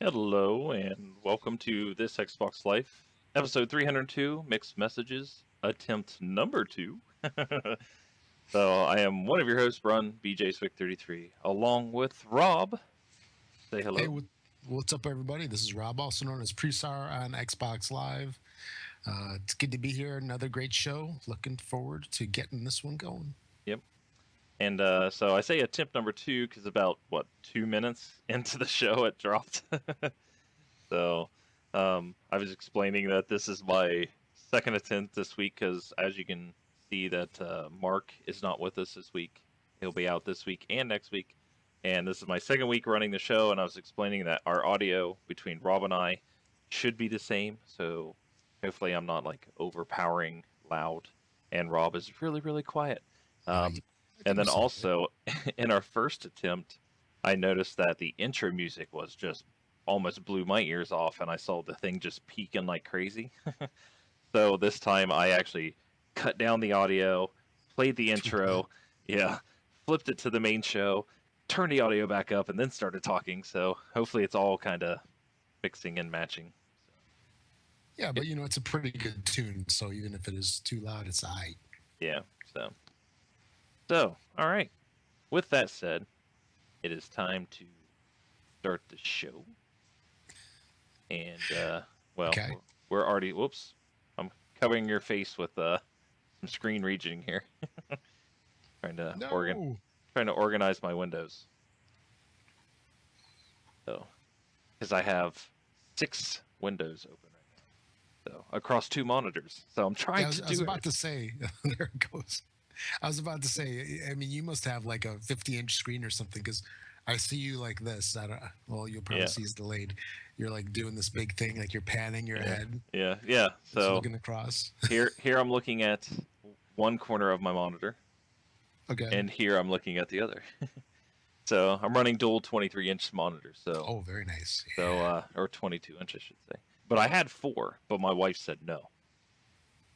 Hello and welcome to this Xbox Life, episode 302, Mixed Messages, attempt number 2. So I am one of your hosts, Brun, BJ Swick33, along with Rob. Say Hey, hello. what's up, everybody? This is Rob, also known as Presar on Xbox Live. It's good to be here. Another great show. Looking forward to getting this one going. Yep. And so I say attempt number 2 because about, 2 minutes into the show it dropped. So I was explaining that this is my second attempt this week because, as you can see, that Mark is not with us this week. He'll be out this week and next week. And this is my second week running the show, and I was explaining that our audio between Rob and I should be the same. So hopefully, I'm not like overpowering loud, and Rob is really, really quiet. I And think you then sound good. also, in our first attempt, I noticed that the intro music was just almost blew my ears off, and I saw the thing just peaking like crazy. So this time I actually cut down the audio, played the Tweaked it. intro, yeah, flipped it to the main show, turned the audio back up, and then started talking. So hopefully it's all kind of mixing and matching. Yeah, It, but it's a pretty good tune. So even if it is too loud, it's aight. yeah. So all right. With that said, it is time to start the show. And well, Okay. we're already. Whoops, I'm covering your face with some screen regioning here. trying to organ, No. trying to organize my windows. So, because I have 6 windows open right now, so across 2 monitors. So I'm Yeah, trying to I was do about it. to say. There it goes. I was about to say. I mean, you must have like a 50-inch screen or something because I see you like this. I don't. Well, you'll probably Yeah, see it's delayed. You're like doing this big thing, like you're panning your yeah, head, yeah. just So looking across. here I'm looking at one corner of my monitor, Okay. and here I'm looking at the other. So I'm running dual 23-inch monitors. So Oh, very nice. So, Yeah. or 22-inch, I should say. But I had 4, but my wife said no.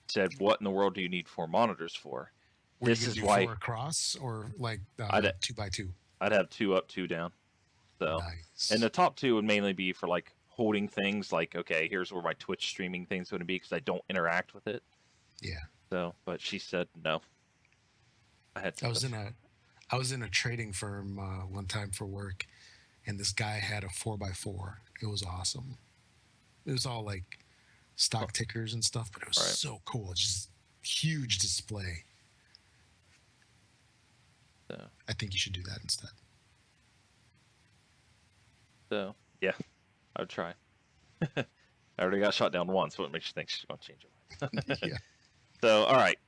Said, "What in the world do you need 4 monitors for?" Were you This gonna is do why four across or like I'd 2x2? I'd have 2 up, 2 down. So, and Nice. the top 2 would mainly be for like holding things. Like, okay, here's where my Twitch streaming thing's going to be because I don't interact with it. Yeah. So, but she said no. I had I to. was in a I was in a trading firm one time for work, and this guy had a 4x4. It was awesome. It was all like Oh, stock tickers and stuff, but it was right. so cool. It's just huge display. So, I think you should do that instead. yeah, I would try. I already got shot down once. What makes you think she's going to change her mind? Yeah. So, all right.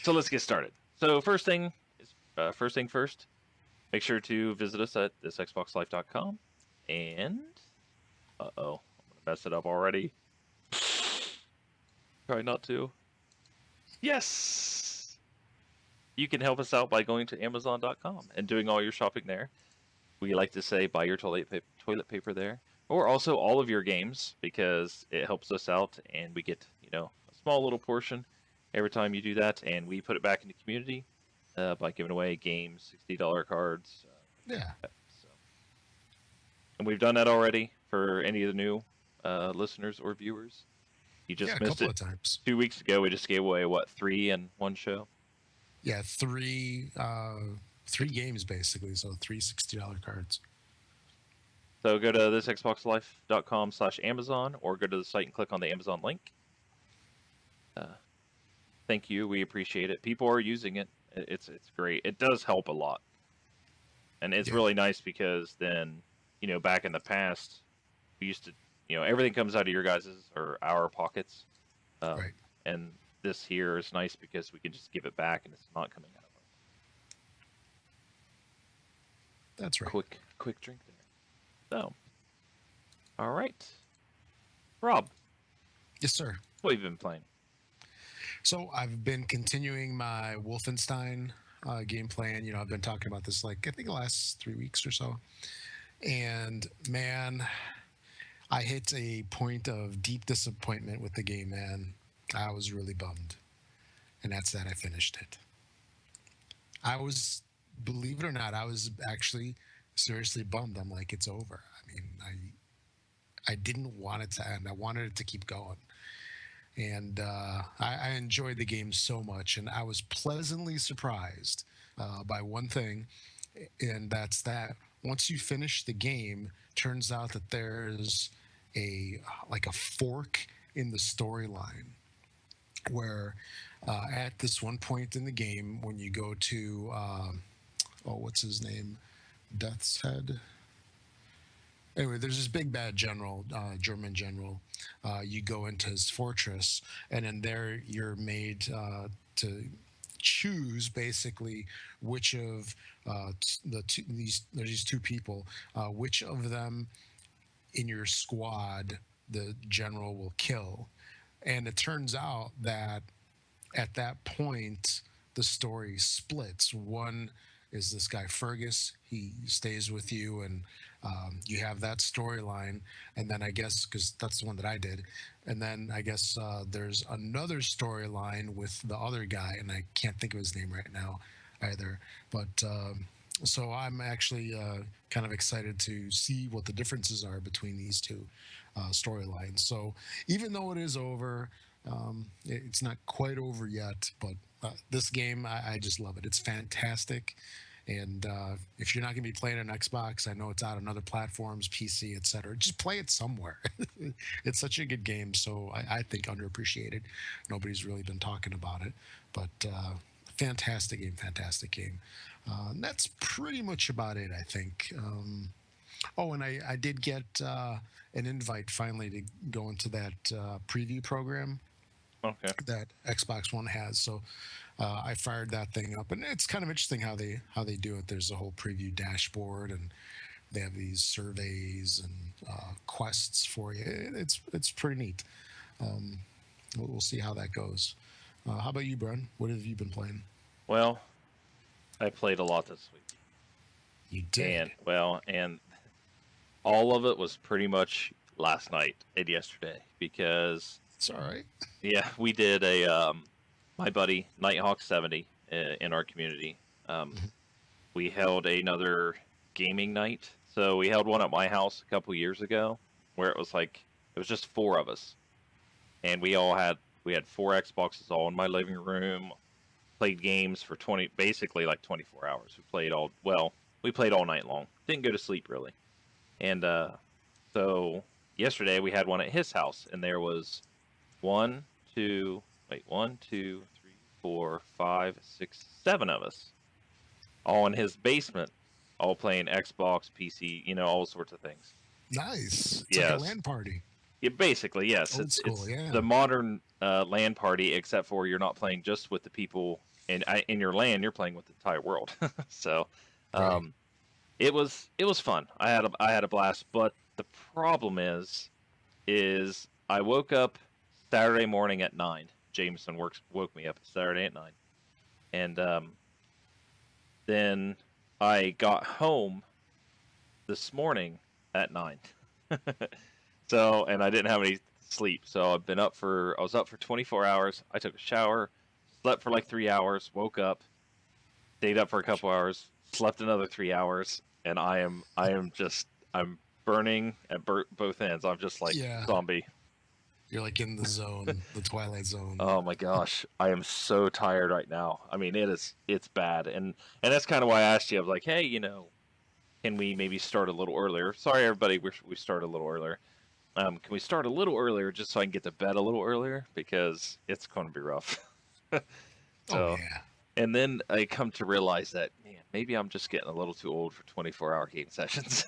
So let's get started. So first thing first. Make sure to visit us at thisxboxlife.com. And I'm gonna mess it up already. Try not to. Yes, you can help us out by going to Amazon.com and doing all your shopping there. We like to say buy your toilet paper there, or also all of your games because it helps us out, and we get a small little portion every time you do that, and we put it back in the community by giving away games, $60 cards. Yeah. So, and we've done that already for any of the new listeners or viewers. You Yeah. just A missed couple it. of times. 2 weeks ago, we just gave away what 3 in one show. Yeah. Three games basically. So three $60 cards. So go to thisxboxlife.com/Amazon or go to the site and click on the Amazon link. Uh, thank you. We appreciate it. People are using it. It's great. It does help a lot, and it's Yeah. really nice because then back in the past we used to everything comes out of your guys's or our pockets, Right. and this here is nice because we can just give it back and it's not coming out of That's our right. quick drink there. So, all right, Rob, Yes, sir. what have you been playing? So I've been continuing my Wolfenstein game plan. I've been talking about this like I think the last 3 weeks or so. And man, I hit a point of deep disappointment with the game, man. I was really bummed. And that's that I finished it. I was, believe it or not, I was actually seriously bummed. I'm like, it's over. I mean, I didn't want it to end. I wanted it to keep going. And I enjoyed the game so much, and I was pleasantly surprised by one thing, and that's that once you finish the game, turns out that there's a like a fork in the storyline where at this one point in the game when you go to oh, what's his name, Death's Head. Anyway, there's this big bad general, German general. You go into his fortress, and in there you're made to choose basically which of there's these two people, which of them in your squad the general will kill. And it turns out that at that point, the story splits. One is this guy Fergus. He stays with you, and you have that storyline. And then I guess because that's the one that I did, and then I guess there's another storyline with the other guy, and I can't think of his name right now either. But so I'm actually kind of excited to see what the differences are between these two storylines. So even though it is over, it's not quite over yet, but this game, I just love it. It's fantastic. And if you're not going to be playing on Xbox, I know it's out on other platforms, PC, etc. Just play it somewhere. It's such a good game, so I think underappreciated. Nobody's really been talking about it, but fantastic game, fantastic game. And that's pretty much about it, I think. Oh, and I did get an invite finally to go into that preview program Okay. that Xbox One has. So I fired that thing up, and it's kind of interesting how they do it. There's a whole preview dashboard, and they have these surveys and quests for you. It's pretty neat. We'll see how that goes. How about you, Bren? What have you been playing? Well, I played a lot this week. You did. And all of it was pretty much last night and yesterday because It's all right. yeah, we did a my buddy Nighthawk 70 in our community. Mhm. We held another gaming night. So we held one at my house a couple years ago where it was just four of us. And we had four Xboxes all in my living room, played games for 20 basically like 24 hours. We played all night long. Didn't go to sleep really. And so yesterday we had one at his house, and there was one, two, one, two, three, four, five, six, seven of us, all in his basement, all playing Xbox, PC, all sorts of things. Nice. It's like a Yes. LAN party. Yeah, basically, yes. Old school, it's yeah. the modern LAN party, except for you're not playing just with the people in your LAN. You're playing with the entire world. So, Right. it was fun. I had a blast. But the problem is I woke up Saturday morning at 9. Jameson woke me up Saturday at 9, and then I got home this morning at 9. So, and I didn't have any sleep. So I was up for 24 hours. I took a shower, slept for like 3 hours, woke up, stayed up for a couple hours, slept another 3 hours, and I'm burning at both ends. I'm just like Yeah. zombie. You're like in the zone, the Twilight Zone. Oh my gosh, I am so tired right now. I mean, it's bad, and that's kind of why I asked you. I was like, hey, can we maybe start a little earlier? Sorry, everybody, we started a little earlier. Can we start a little earlier just so I can get to bed a little earlier because it's going to be rough. Oh So, yeah. and then I come to realize that man, maybe I'm just getting a little too old for 24-hour game sessions.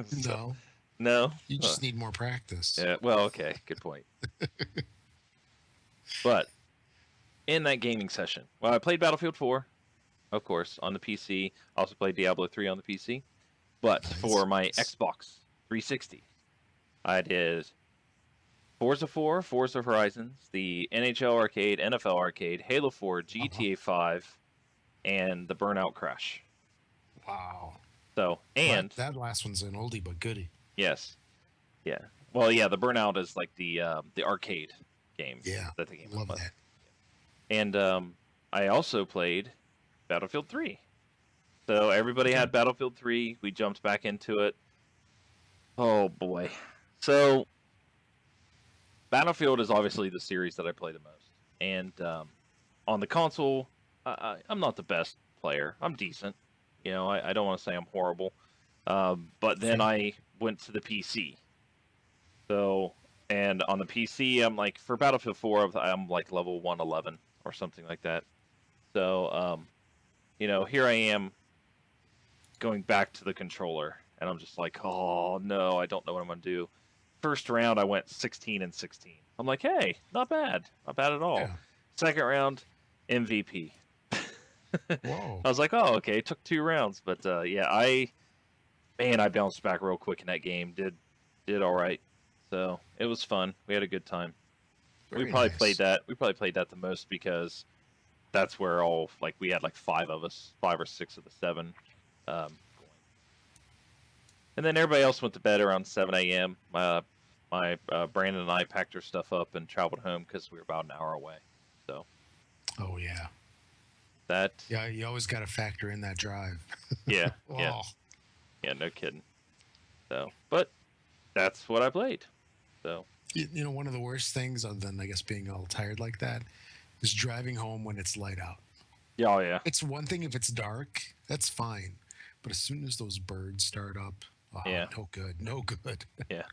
So, No, no. you just need more practice. Yeah. Well, okay, good point. But in that gaming session, well, I played Battlefield 4, of course, on the PC. I also played Diablo 3 on the PC. But Nice. for my Xbox 360, I did Forza 4, Forza Horizons, the NHL Arcade, NFL Arcade, Halo 4, GTA 5, and the Burnout Crash. Wow. So, and that last one's an oldie but goodie. yes, yeah. Well, yeah, the Burnout is like the arcade game Yeah. that the game Love was. that. And I also played Battlefield 3. So everybody had Battlefield 3. We jumped back into it. Oh boy. So Battlefield is obviously the series that I play the most, and on the console, I'm not the best player. I'm decent. I don't want to say I'm horrible. But then Fair. I went to the PC. So, and on the PC, I'm like, for Battlefield 4, I'm like level 111 or something like that. So, here I am going back to the controller, and I'm just like, oh no, I don't know what I'm gonna do. First round, I went 16 and 16. I'm like, hey, not bad at all. Yeah. Second round, MVP. Whoa. I was like, oh, okay, it took 2 rounds, but yeah, I bounced back real quick in that game. Did all right, so it was fun. We had a good time. Very We probably nice. played that. We probably played that the most because that's where we had like 5 of us, 5 or 6 of the 7 going. And then everybody else went to bed around 7 a.m. My Brandon and I packed our stuff up and traveled home because we were about an hour away. So Oh yeah. that, Yeah, you always got to factor in that drive. yeah, Oh, yeah, no kidding. So, but that's what I played. So, one of the worst things, other than I guess being all tired like that, is driving home when it's light out. yeah, oh yeah, It's one thing if it's dark, that's fine, but as soon as those birds start up, oh, yeah, no good, no good. yeah.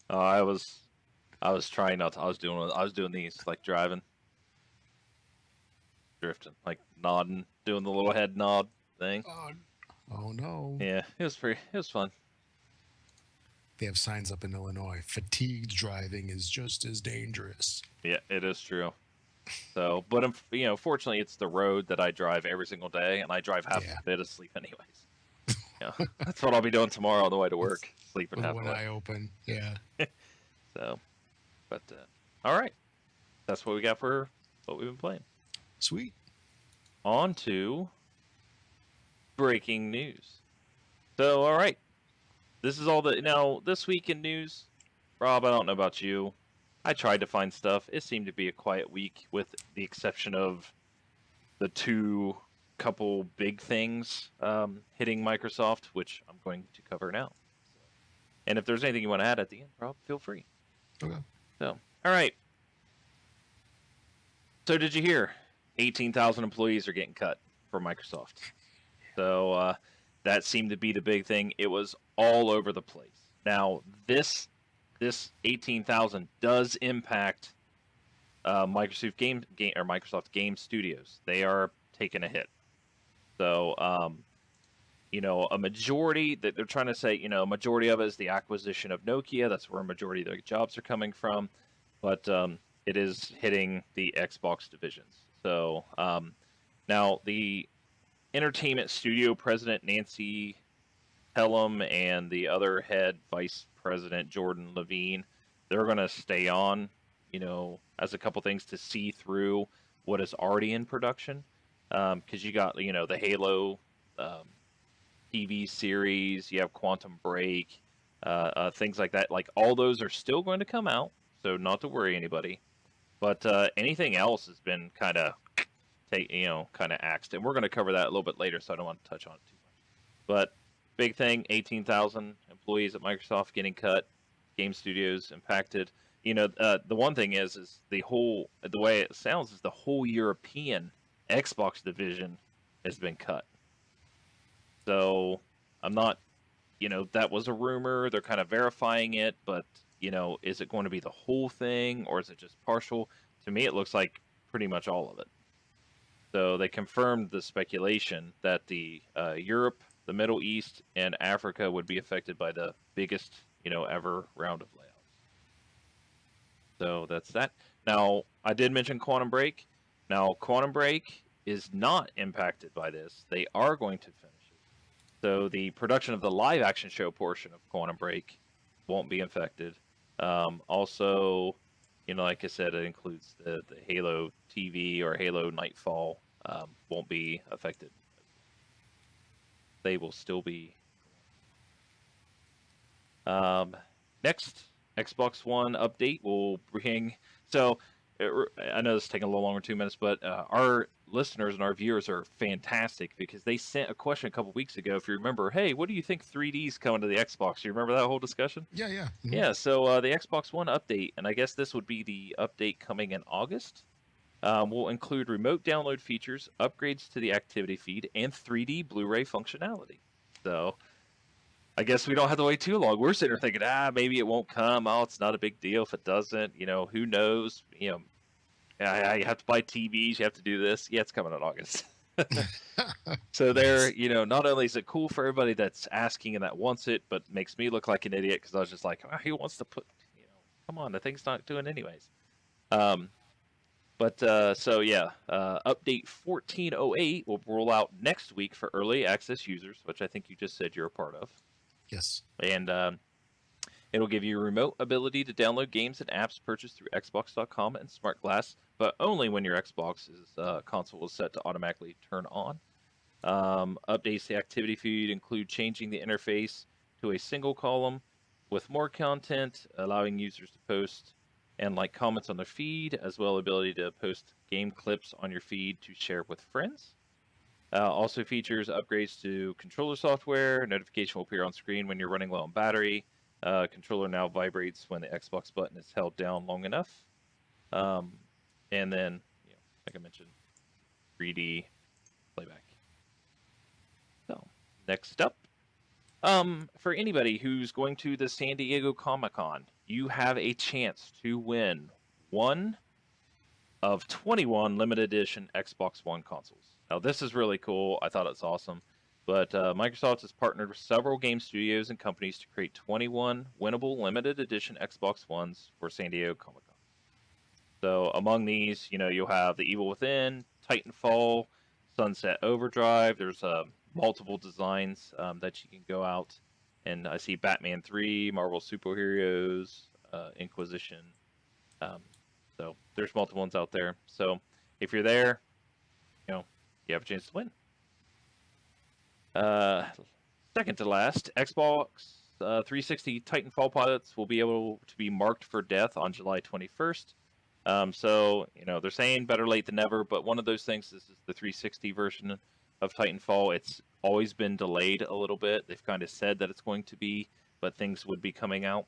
I was trying not to. I was doing these like driving, drifting, like nodding, doing the little head nod thing. Oh, oh no. Yeah, it was fun. They have signs up in Illinois. Fatigued driving is just as dangerous. Yeah, it is true. So, but fortunately, it's the road that I drive every single day, and I drive half Yeah. a bit asleep anyways. Yeah, that's what I'll be doing tomorrow on the way to work, sleeping With half one the way. eye open. Yeah. So, but all right, that's what we got for what we've been playing. Sweet. On to breaking news. So, all right, this is all the now this week in news. Rob, I don't know about you. I tried to find stuff. It seemed to be a quiet week, with the exception of the 2 couple big things hitting Microsoft, which I'm going to cover now. And if there's anything you want to add at the end, Rob, feel free. Okay. So, all right. So, did you hear? 18,000 employees are getting cut for Microsoft. So, that seemed to be the big thing. It was all over the place. Now, this 18,000 does impact Microsoft Game Studios. They are taking a hit. So, a majority that they're trying to say, a majority of it is the acquisition of Nokia. That's where a majority of their jobs are coming from. But it is hitting the Xbox divisions. So now the entertainment studio president, Nancy Pelham, and the other head vice president, Jordan Levine, they're going to stay on, as a couple things to see through what is already in production. Because you got, the Halo TV series, you have Quantum Break, things like that. Like, all those are still going to come out, so not to worry anybody. But anything else has been kind of axed, and we're going to cover that a little bit later, so I don't want to touch on it too much. But big thing, 18,000 employees at Microsoft getting cut, game studios impacted. The one thing is the way it sounds is the whole European Xbox division has been cut. So I'm not, that was a rumor. They're kind of verifying it, but is it going to be the whole thing, or is it just partial? To me, it looks like pretty much all of it. So they confirmed the speculation that the Europe, the Middle East, and Africa would be affected by the biggest, ever round of layoffs. So that's that. Now, I did mention Quantum Break. Now, Quantum Break is not impacted by this. They are going to finish it. So the production of the live action show portion of Quantum Break won't be affected. Also, like I said, it includes the Halo TV or Halo Nightfall won't be affected. They will still be. Next Xbox One update will bring. So I know this is taking a little longer, 2 minutes, but our listeners and our viewers are fantastic because they sent a question a couple weeks ago. If you remember, hey, what do you think 3D's coming to the Xbox? You remember that whole discussion? Yeah, yeah. Yeah. So the Xbox One update, and I guess this would be the update coming in August. Will include remote download features, upgrades to the activity feed, and 3D Blu-ray functionality. So I guess we don't have to wait too long. We're sitting there thinking, maybe it won't come. Oh, it's not a big deal if it doesn't. Who knows? You have to buy TVs. You have to do this. Yeah, it's coming in August. So there, not only is it cool for everybody that's asking and that wants it, but makes me look like an idiot because I was just like, he wants to put, come on, the thing's not doing anyways. Update 1408 will roll out next week for early access users, which I think you just said you're a part of. Yes. And it'll give you remote ability to download games and apps purchased through Xbox.com and Smart Glass, but only when your Xbox's console is set to automatically turn on. Updates to the activity feed include changing the interface to a single column with more content, allowing users to post and like comments on their feed, as well as ability to post game clips on your feed to share with friends. Also features upgrades to controller software. Notification will appear on screen when you're running low on battery. Controller now vibrates when the Xbox button is held down long enough. And then, like I mentioned, 3D playback. So, next up. For anybody who's going to the San Diego Comic-Con, you have a chance to win one of 21 limited edition Xbox One consoles. Now, this is really cool. I thought it's awesome. But Microsoft has partnered with several game studios and companies to create 21 winnable limited edition Xbox Ones for San Diego Comic-Con. So among these, you'll have The Evil Within, Titanfall, Sunset Overdrive. There's multiple designs that you can go out. And I see Batman 3, Marvel Superheroes, Inquisition. So there's multiple ones out there. So if you're there, you have a chance to win. Second to last, Xbox 360 Titanfall pilots will be able to be marked for death on July 21st. So, they're saying better late than never, but one of those things, this is the 360 version of Titanfall. It's always been delayed a little bit. They've kind of said that it's going to be, but things would be coming out.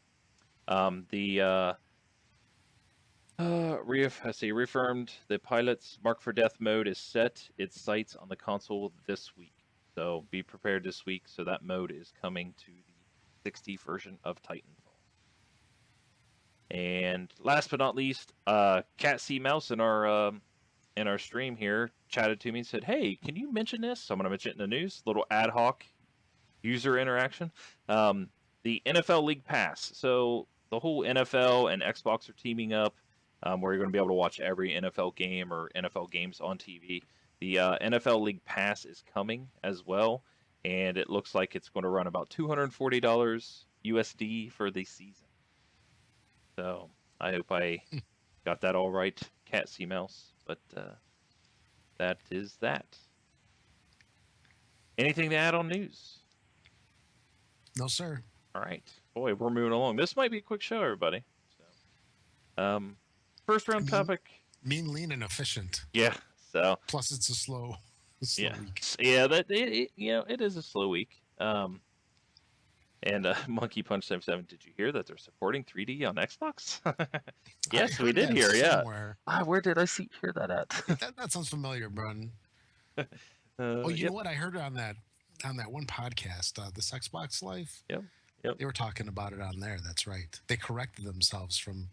Reaffirmed the pilot's Mark for Death mode is set its sights on the console this week. So be prepared this week. So that mode is coming to the 60 version of Titanfall. And last but not least, Cat C Mouse in our stream here chatted to me and said, "Hey, can you mention this?" So I'm going to mention it in the news. Little ad hoc user interaction. The NFL League Pass. So the whole NFL and Xbox are teaming up, where you're going to be able to watch every NFL game or NFL games on TV. The NFL League Pass is coming as well, and it looks like it's going to run about $240 USD for the season. So I hope I got that all right, Cat C Mouse. But that is that. Anything to add on news? No, sir. All right. Boy, we're moving along. This might be a quick show, everybody. So, first round topic. Mean, lean, and efficient. Yeah. So. Plus, it's a slow week. Yeah. It is a slow week. And Monkey Punch 77. Did you hear that they're supporting 3D on Xbox? Yes, we did hear. Somewhere. Yeah. Where did I hear that at? that sounds familiar, Brun. You know what? I heard on that one podcast, this Xbox Life. Yep. They were talking about it on there. That's right. They corrected themselves from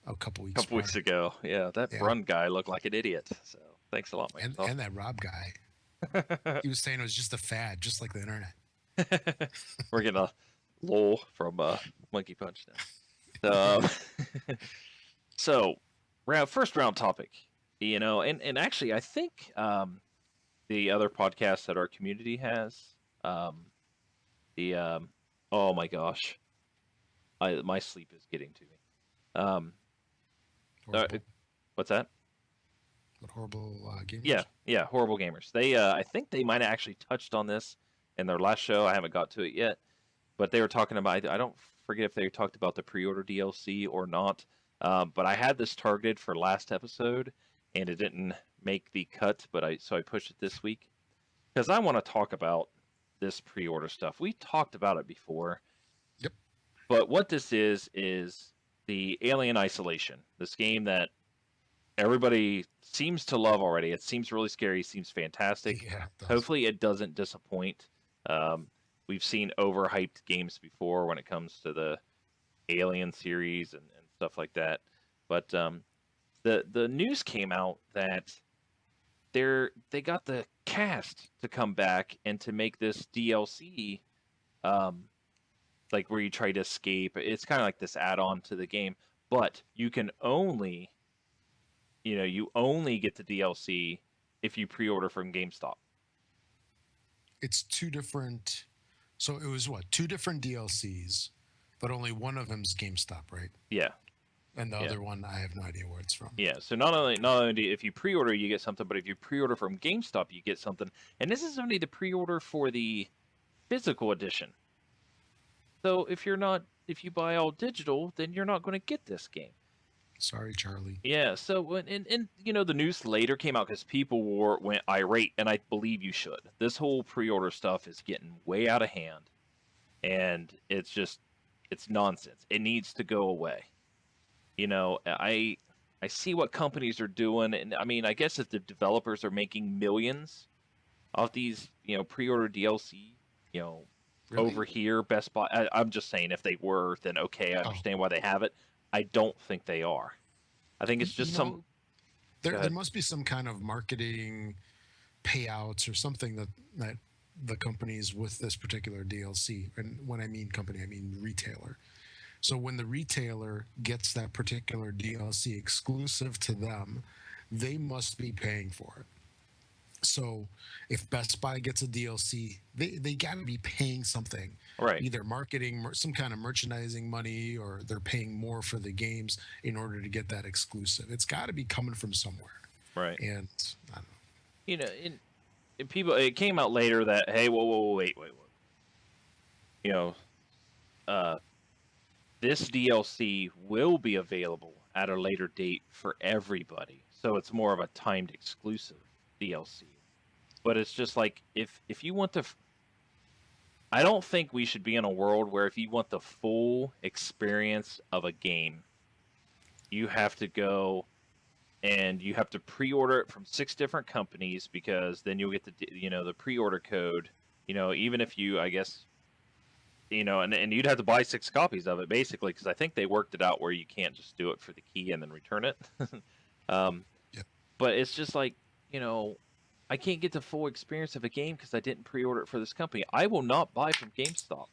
a couple weeks ago. Yeah, that Brun guy looked like an idiot. So thanks a lot, Mike. And that Rob guy. He was saying it was just a fad, just like the internet. We're getting a lol from Monkey Punch now. So first round topic, and actually I think the other podcast that our community has, oh my gosh, my sleep is getting to me. What's that? What Horrible Gamers? Yeah, Horrible Gamers. They, I think they might have actually touched on this in their last show. I haven't got to it yet, but they were talking about. I don't forget if they talked about the pre-order DLC or not. But I had this targeted for last episode, and it didn't make the cut, but I pushed it this week because I want to talk about this pre-order stuff. We talked about it before. Yep. But what this is the Alien Isolation. This game that everybody seems to love already. It seems really scary. Seems fantastic. Yeah, it does. Hopefully, it doesn't disappoint. We've seen overhyped games before when it comes to the Alien series and stuff like that. But the news came out that they got the cast to come back and to make this DLC, like where you try to escape. It's kind of like this add-on to the game, but you can only, you only get the DLC if you pre-order from GameStop. It's two different. So it was what, two different DLCs, but only one of them's GameStop, right? Yeah. And the Yeah. other one, I have no idea where it's from. Yeah, so not only if you pre-order you get something, but if you pre-order from GameStop you get something. And this is only the pre-order for the physical edition. So if you buy all digital, then you're not going to get this game. Sorry, Charlie. Yeah, so and the news later came out because people went irate, and I believe you should. This whole pre-order stuff is getting way out of hand, and it's nonsense. It needs to go away. I see what companies are doing, and I mean, I guess if the developers are making millions off these, pre-order DLC, Really? over here, Best Buy. I'm just saying, if they were, then okay, I understand why they have it. I don't think they are. I think it's just some. There must be some kind of marketing payouts or something that the companies with this particular DLC, and when I mean company, I mean retailer. So when the retailer gets that particular DLC exclusive to them, they must be paying for it. So if Best Buy gets a DLC, they got to be paying something, Right. either marketing, some kind of merchandising money, or they're paying more for the games in order to get that exclusive. It's got to be coming from somewhere. Right. And I don't know. In people, it came out later that, hey, whoa, wait. This DLC will be available at a later date for everybody. So it's more of a timed exclusive DLC. But it's just like, if you want to, I don't think we should be in a world where if you want the full experience of a game, you have to go and you have to pre-order it from 6 different companies, because then you'll get the pre-order code, even if you, I guess, and you'd have to buy 6 copies of it basically, because I think they worked it out where you can't just do it for the key and then return it. Yeah. But it's just like, I can't get the full experience of a game because I didn't pre-order it for this company. I will not buy from GameStop.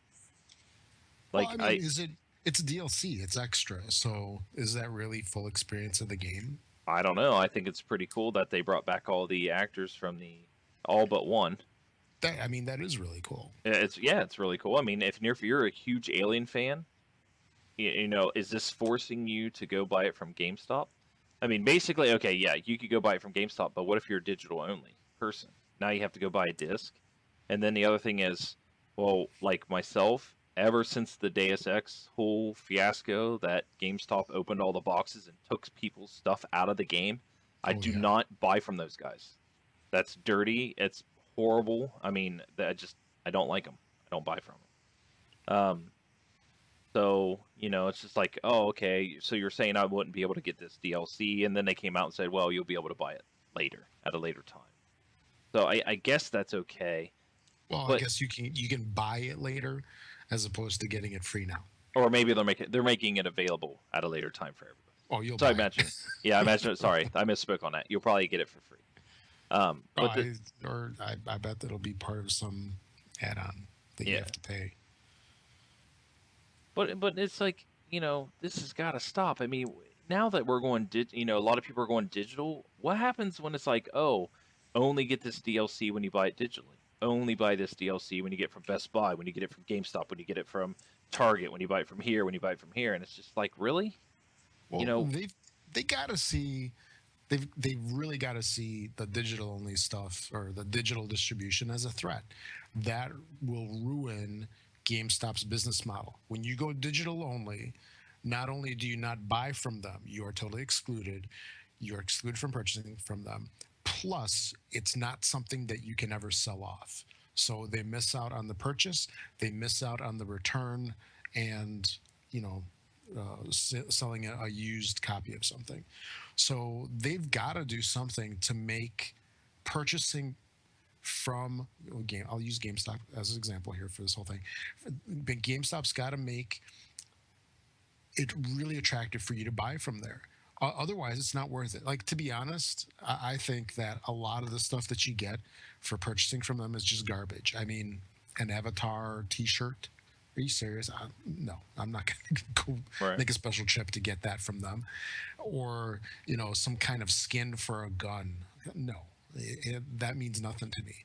Like, Well, I mean, it's DLC, it's extra. So is that really full experience of the game? I don't know. I think it's pretty cool that they brought back all the actors from the all but one. That is really cool. It's really cool. I mean, if you're a huge Alien fan, is this forcing you to go buy it from GameStop? I mean, basically, okay, yeah, you could go buy it from GameStop, but what if you're a digital only person? Now you have to go buy a disc. And then the other thing is, well, like myself, ever since the Deus Ex whole fiasco that GameStop opened all the boxes and took people's stuff out of the game, I do not buy from those guys. That's dirty. It's horrible. I mean, I don't like them. I don't buy from them. So, it's just like, oh, okay, so you're saying I wouldn't be able to get this DLC, and then they came out and said, well, you'll be able to buy it later, at a later time. So I guess that's okay. Well, I guess you can buy it later as opposed to getting it free now. Or maybe they're making it available at a later time for everybody. Oh, you'll so buy I imagine. Yeah, I imagine. Sorry, I misspoke on that. You'll probably get it for free. I bet that'll be part of some add-on that you have to pay. But it's like, this has got to stop. I mean, now that we're going, a lot of people are going digital. What happens when it's like, oh, only get this DLC when you buy it digitally? Only buy this DLC when you get it from Best Buy, when you get it from GameStop, when you get it from Target, when you buy it from here, when you buy it from here, and it's just like, really? Well, they got to see. They've really got to see the digital only stuff or the digital distribution as a threat. That will ruin GameStop's business model. When you go digital only, not only do you not buy from them, you are totally excluded. You're excluded from purchasing from them. Plus, it's not something that you can ever sell off. So they miss out on the purchase, they miss out on the return, and you know, selling a used copy of something. So they've got to do something to make purchasing from game. I'll use GameStop as an example here for this whole thing. But GameStop's got to make it really attractive for you to buy from there. Otherwise, it's not worth it. Like, to be honest, I think that a lot of the stuff that you get for purchasing from them is just garbage. I mean, an Avatar T-shirt. Are you serious? No, I'm not going to go Right. make a special trip to get that from them, or some kind of skin for a gun. No, that means nothing to me.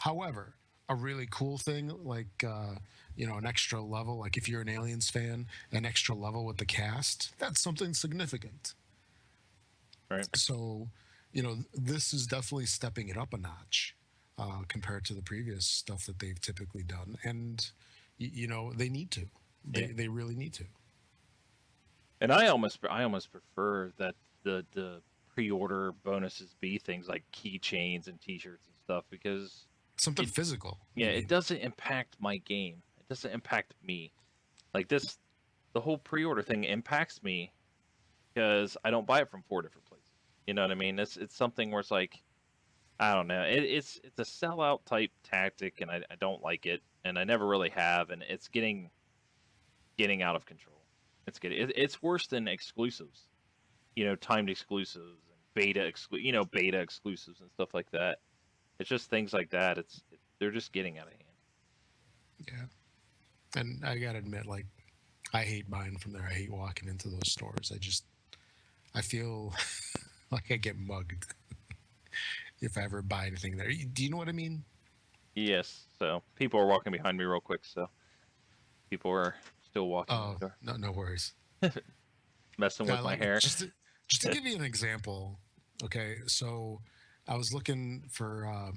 However, a really cool thing like an extra level, like if you're an Aliens fan, an extra level with the cast, that's something significant. Right. So, this is definitely stepping it up a notch compared to the previous stuff that they've typically done, and they need to. They really need to. And I almost prefer that the pre-order bonuses be things like keychains and T-shirts and stuff, because Something physical. yeah, it doesn't impact my game. It doesn't impact me. Like this, the whole pre-order thing impacts me because I don't buy it from 4 different places. You know what I mean? It's something where it's like, I don't know. It's a sellout type tactic, and I don't like it, and I never really have, and it's getting out of control. It's worse than exclusives, timed exclusives and beta exclusives and stuff like that. It's just things like that. They're just getting out of hand. Yeah, and I gotta admit, like, I hate buying from there. I hate walking into those stores. I feel like I get mugged if I ever buy anything there. Do you know what I mean? Yes. So people are walking behind me real quick. So people are still walking. Oh, no worries. Messing with my hair. Just to give you an example. Okay, so I was looking for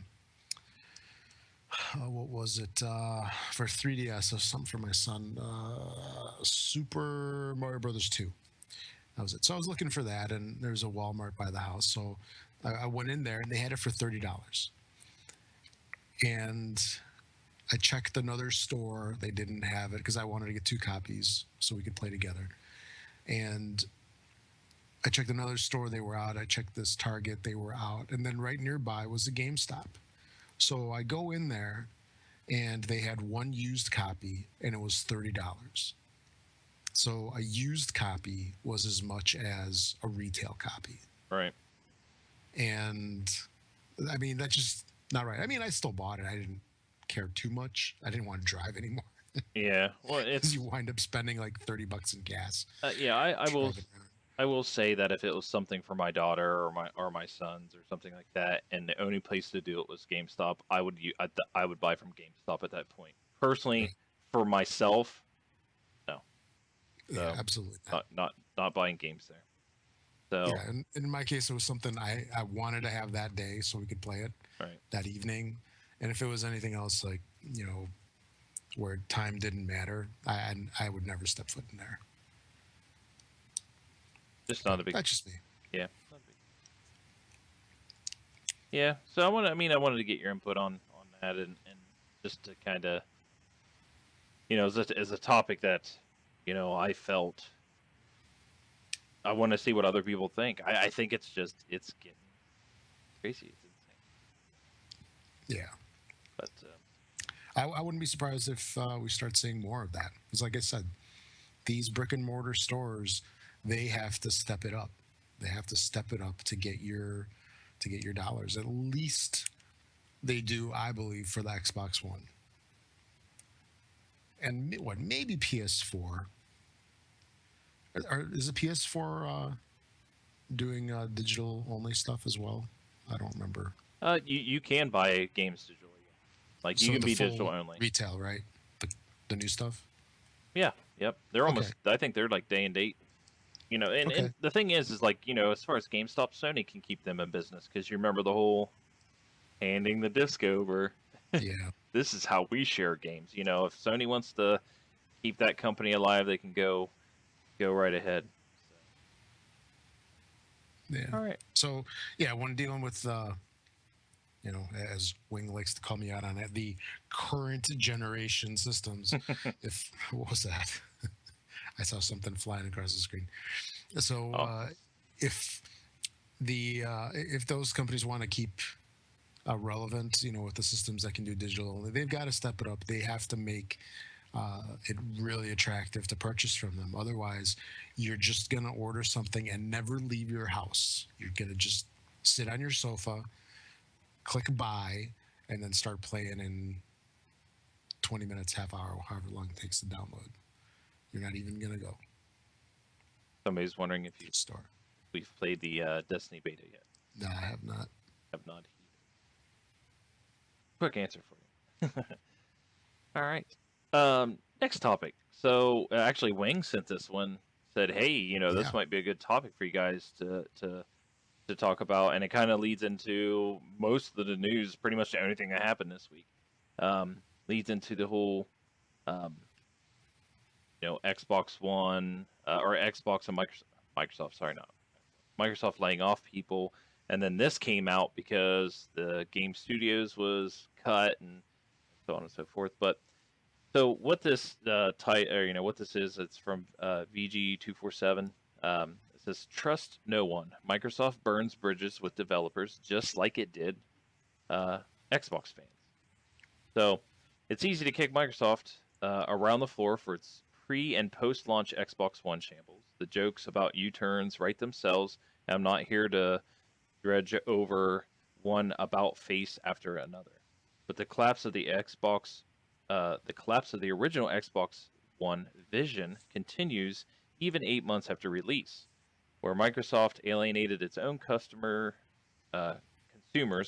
what was it for 3DS? So something for my son. Super Mario Brothers 2. That was it. So I was looking for that, and there's a Walmart by the house. So I went in there, and they had it for $30. And I checked another store. They didn't have it because I wanted to get 2 copies so we could play together. And I checked another store. They were out. I checked this Target. They were out. And then right nearby was a GameStop. So I go in there, and they had one used copy, and it was $30. So a used copy was as much as a retail copy. Right. And I mean, that's just not right. I mean, I still bought it. I didn't care too much. I didn't want to drive anymore. Yeah. Well, You wind up spending like $30 in gas. Yeah, I will say that if it was something for my daughter or my sons or something like that, and the only place to do it was GameStop, I would buy from GameStop at that point. Personally, for myself, no. So, Yeah, absolutely. Not buying games there. So yeah, and in my case, it was something I wanted to have that day so we could play it right. that evening. And if it was anything else, like where time didn't matter, I would never step foot in there. Just not a big. That's just me. Yeah. Not a big. Yeah. So I wanted to get your input on that, and just to kind of, as a topic that, I felt. I want to see what other people think. I think it's getting crazy. It's insane. Yeah. But I wouldn't be surprised if we start seeing more of that. Because, like I said, these brick and mortar stores, they have to step it up. They have to step it up to get your dollars. At least they do, I believe, for the Xbox One. And maybe PS4. Is the PS4 doing digital only stuff as well? I don't remember. you can buy games digitally. Like you So can the be full digital only. retail, right? The new stuff. Yeah. Yep. They're almost. Okay. I think they're like day and date. And Okay. the thing is like as far as GameStop, Sony can keep them in business because you remember the whole handing the disc over. Yeah. This is how we share games. If Sony wants to keep that company alive, they can go right ahead. Yeah. All right. So yeah, when dealing with as Wing likes to call me out on it, the current generation systems. If what was that? I saw something flying across the screen. So Oh, if if those companies want to keep relevant, with the systems that can do digital only, they've got to step it up. They have to make it really attractive to purchase from them. Otherwise, you're just gonna order something and never leave your house. You're gonna just sit on your sofa, click buy, and then start playing in 20 minutes, half hour, however long it takes to download. You're not even gonna go to somebody's wondering if the store. we've played the Destiny beta yet. No, I have not. Have not. Quick answer for you. All right. Next topic. So actually, Wing sent this one. Said, "Hey, Yeah. this might be a good topic for you guys to talk about," and it kind of leads into most of the news. Pretty much anything that happened this week leads into the whole, um, Xbox One or Xbox and Microsoft. Sorry, not Microsoft laying off people, and then this came out because the Game Studios was cut and so on and so forth. But so what this what this is, it's from VG247. It says, "Trust no one. Microsoft burns bridges with developers just like it did Xbox fans." So it's easy to kick Microsoft around the floor for its pre and post launch Xbox One shambles. The jokes about U turns write themselves, and I'm not here to dredge over one about face after another. But the collapse of the original Xbox One vision continues even 8 months after release, where Microsoft alienated its own consumers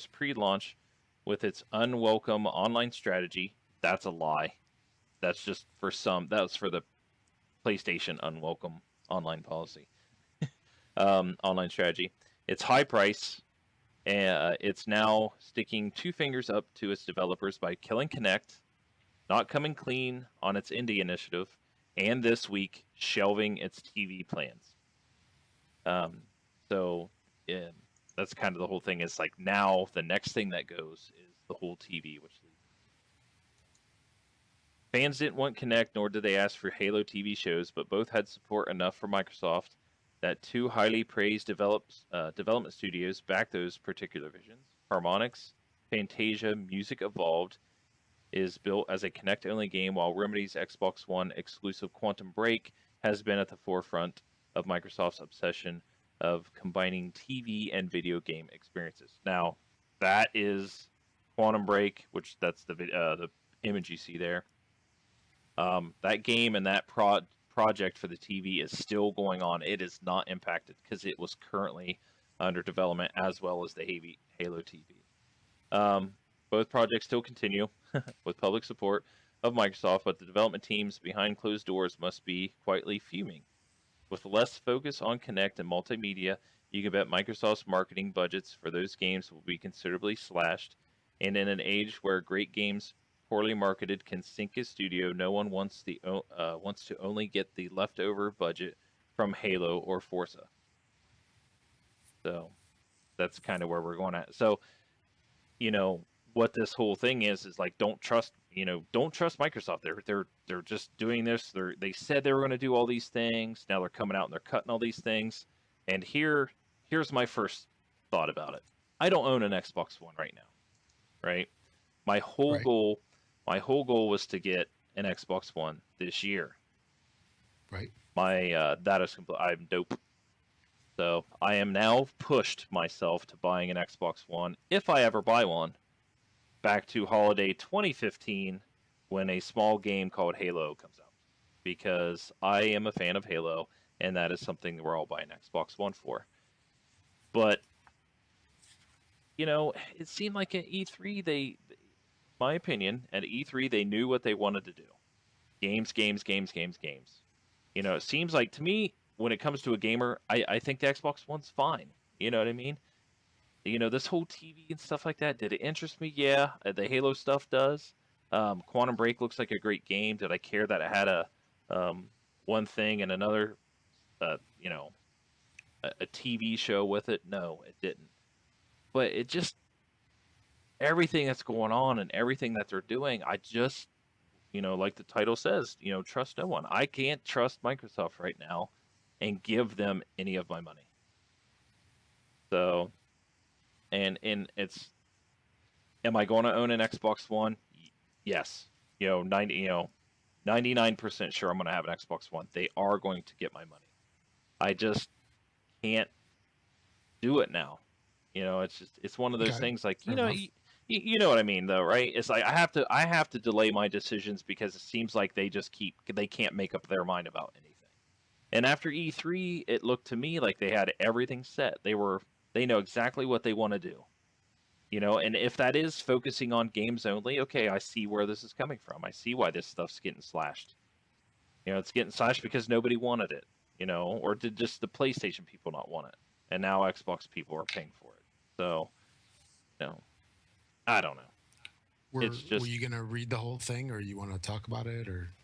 pre-launch with its unwelcome online strategy. That's a lie. That's just for some. That was for the PlayStation unwelcome online policy, online strategy. Its high price. It's now sticking two fingers up to its developers by killing Kinect, not coming clean on its indie initiative, and this week shelving its TV plans. Um, so yeah, that's kind of the whole thing. Is like now the next thing that goes is the whole TV, which fans didn't want Kinect, nor did they ask for Halo TV shows, but both had support enough for Microsoft that two highly praised development studios backed those particular visions. Harmonix, Fantasia Music Evolved is built as a Kinect-only game, while Remedy's Xbox One exclusive Quantum Break has been at the forefront of Microsoft's obsession of combining TV and video game experiences. Now, that is Quantum Break, which that's the image you see there. That game and that project for the TV is still going on. It is not impacted because it was currently under development, as well as the Halo TV. Both projects still continue with public support of Microsoft, but the development teams behind closed doors must be quietly fuming. With less focus on Kinect and multimedia, you can bet Microsoft's marketing budgets for those games will be considerably slashed. And in an age where great games poorly marketed can sink a studio, no one wants to only get the leftover budget from Halo or Forza. So that's kind of where we're going at. So, what this whole thing is like, don't trust Microsoft. They're just doing this. They said they were going to do all these things. Now they're coming out and they're cutting all these things. And here's my first thought about it. I don't own an Xbox One right now, right? My whole Right. goal was to get an Xbox One this year. Right. My that is complete. I'm dope. So I am now pushed myself to buying an Xbox One if I ever buy one. Back to holiday 2015 when a small game called Halo comes out, because I am a fan of Halo and that is something that we're all buying Xbox One for. But it seemed like at E3 my opinion, at E3 they knew what they wanted to do. Games, games, games, games, games. It seems like to me when it comes to a gamer, I think the Xbox One's fine. You know what I mean? This whole TV and stuff like that, did it interest me? Yeah, the Halo stuff does. Quantum Break looks like a great game. Did I care that it had one thing and another, a TV show with it? No, it didn't. But it just, everything that's going on and everything that they're doing, I just, like the title says, trust no one. I can't trust Microsoft right now and give them any of my money. So, and it's, am I going to own an Xbox One? Yes. 99% sure I'm going to have an Xbox One. They are going to get my money. I just can't do it now. It's one of those Okay, things like, fair enough. you know what I mean though, right? It's like I have to delay my decisions because it seems like they can't make up their mind about anything. And after E3, it looked to me like they had everything set. They know exactly what they want to do. And if that is focusing on games only, okay, I see where this is coming from. I see why this stuff's getting slashed. It's getting slashed because nobody wanted it, or did just the PlayStation people not want it? And now Xbox people are paying for it. So, no, I don't know. It's Were just you gonna read the whole thing, or you want to talk about it, or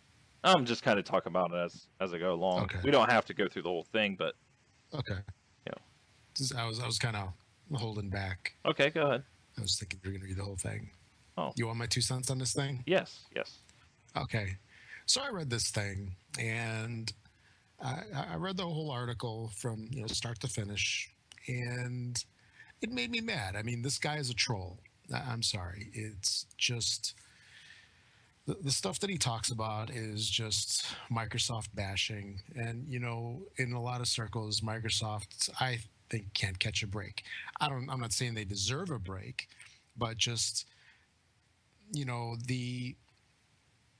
I'm just kind of talking about it as I go along. okay, We don't have to go through the whole thing, but okay? you know. I was kind of holding back. Okay, go ahead. I was thinking you're gonna read the whole thing. Oh, You want my 2 cents on this thing? yes, yes. Okay. So I read this thing, and I read the whole article from start to finish, and it made me mad. I mean, this guy is a troll. I'm sorry. It's just the stuff that he talks about is just Microsoft bashing, and in a lot of circles, Microsoft, I think, can't catch a break. I'm not saying they deserve a break, but just the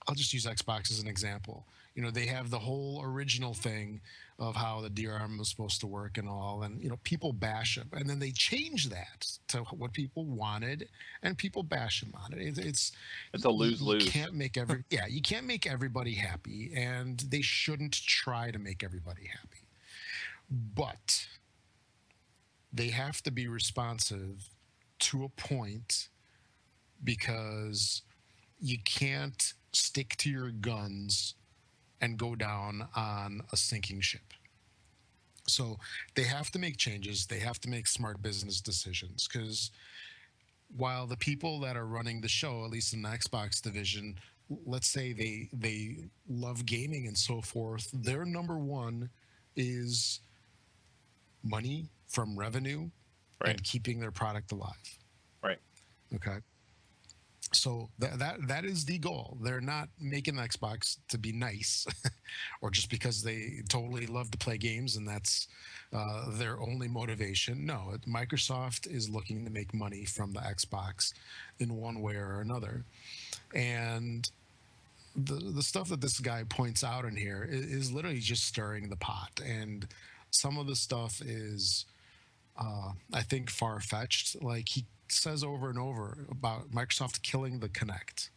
I'll just use Xbox as an example. They have the whole original thing of how the DRM was supposed to work and all, and people bash them, and then they change that to what people wanted, and people bash them on it. It's a lose you lose. can't make you can't make everybody happy, and they shouldn't try to make everybody happy, but they have to be responsive to a point, because you can't stick to your guns and go down on a sinking ship. So they have to make changes. They have to make smart business decisions, because while the people that are running the show, at least in the Xbox division, let's say they love gaming and so forth, their number one is money from revenue Right, and keeping their product alive. right. Okay. So that is the goal. They're not making Xbox to be nice, or just because they totally love to play games and that's their only motivation. No, Microsoft is looking to make money from the Xbox in one way or another. And the stuff that this guy points out in here is literally just stirring the pot. And some of the stuff is, I think, far fetched. Like, he says over and over about Microsoft killing the Kinect.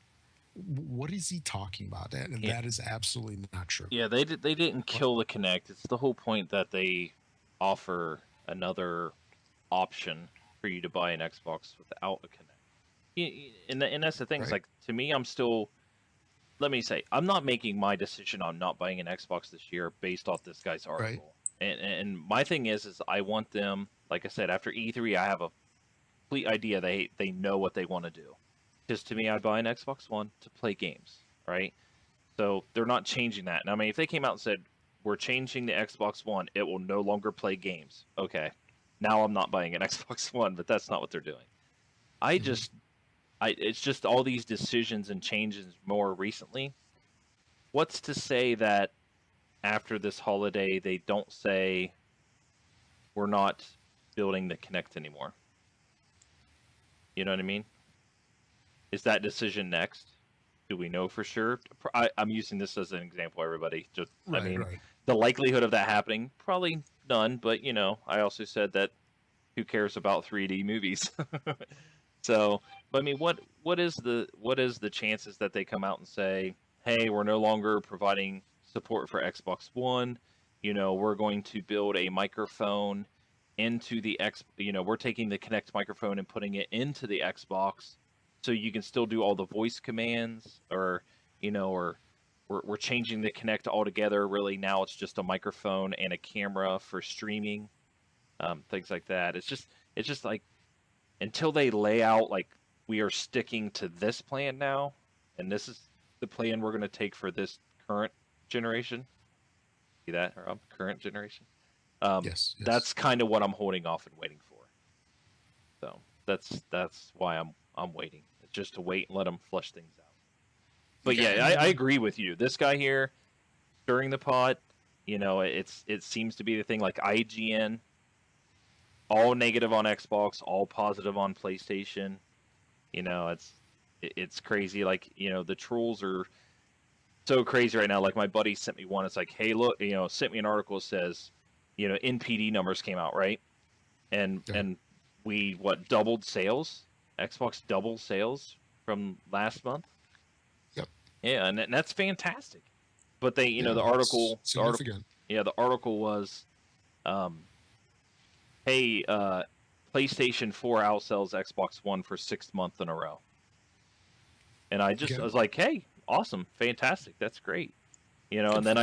What is he talking about? And Yeah, that is absolutely not true. yeah. They didn't kill the Kinect. It's the whole point that they offer another option for you to buy an Xbox without a Kinect. And that's the thing. It's Right. like, to me, I'm still. Let me say, I'm not making my decision on not buying an Xbox this year based off this guy's Right. article. And my thing is I want them. Like I said, after E3, I have a complete idea they know what they want to do. Because to me, I'd buy an Xbox One to play games, right? So they're not changing that. And I mean, if they came out and said, we're changing the Xbox One, it will no longer play games. Okay, now I'm not buying an Xbox One, but that's not what they're doing. I Mhm. just, it's just all these decisions and changes more recently. What's to say that after this holiday they don't say we're not building the Kinect anymore? You know what I mean? Is that decision next? Do we know for sure? I'm using this as an example, everybody. Just, I Right. mean, Right. the likelihood of that happening, probably none. But I also said that who cares about 3D movies? So, but I mean, what is the chances that they come out and say, "Hey, we're no longer providing support for Xbox One. We're going to build a microphone into the X. We're taking the Kinect microphone and putting it into the Xbox, so you can still do all the voice commands, or we're changing the Kinect altogether. Really, now it's just a microphone and a camera for streaming, things like that. It's just like, until they lay out like we are sticking to this plan now, and this is the plan we're going to take for this current generation. See that, Rob? Current generation. Yes. That's kind of what I'm holding off and waiting for. So that's why I'm waiting. It's just to wait and let them flush things out. But Okay, yeah, I agree with you. This guy here, stirring the pot, it seems to be the thing. Like IGN, all negative on Xbox, all positive on PlayStation. It's crazy. Like the trolls are so crazy right now. Like my buddy sent me one. It's like, hey, look, sent me an article that says, NPD numbers came out, right? And Yeah. and we doubled sales. Xbox doubled sales from last month. Yep. Yeah, and that's fantastic. But they, Yeah, the that's article, significant. the article was, hey, PlayStation 4 outsells Xbox One for 6th month in a row. And I was like, hey, awesome, fantastic, that's great. And then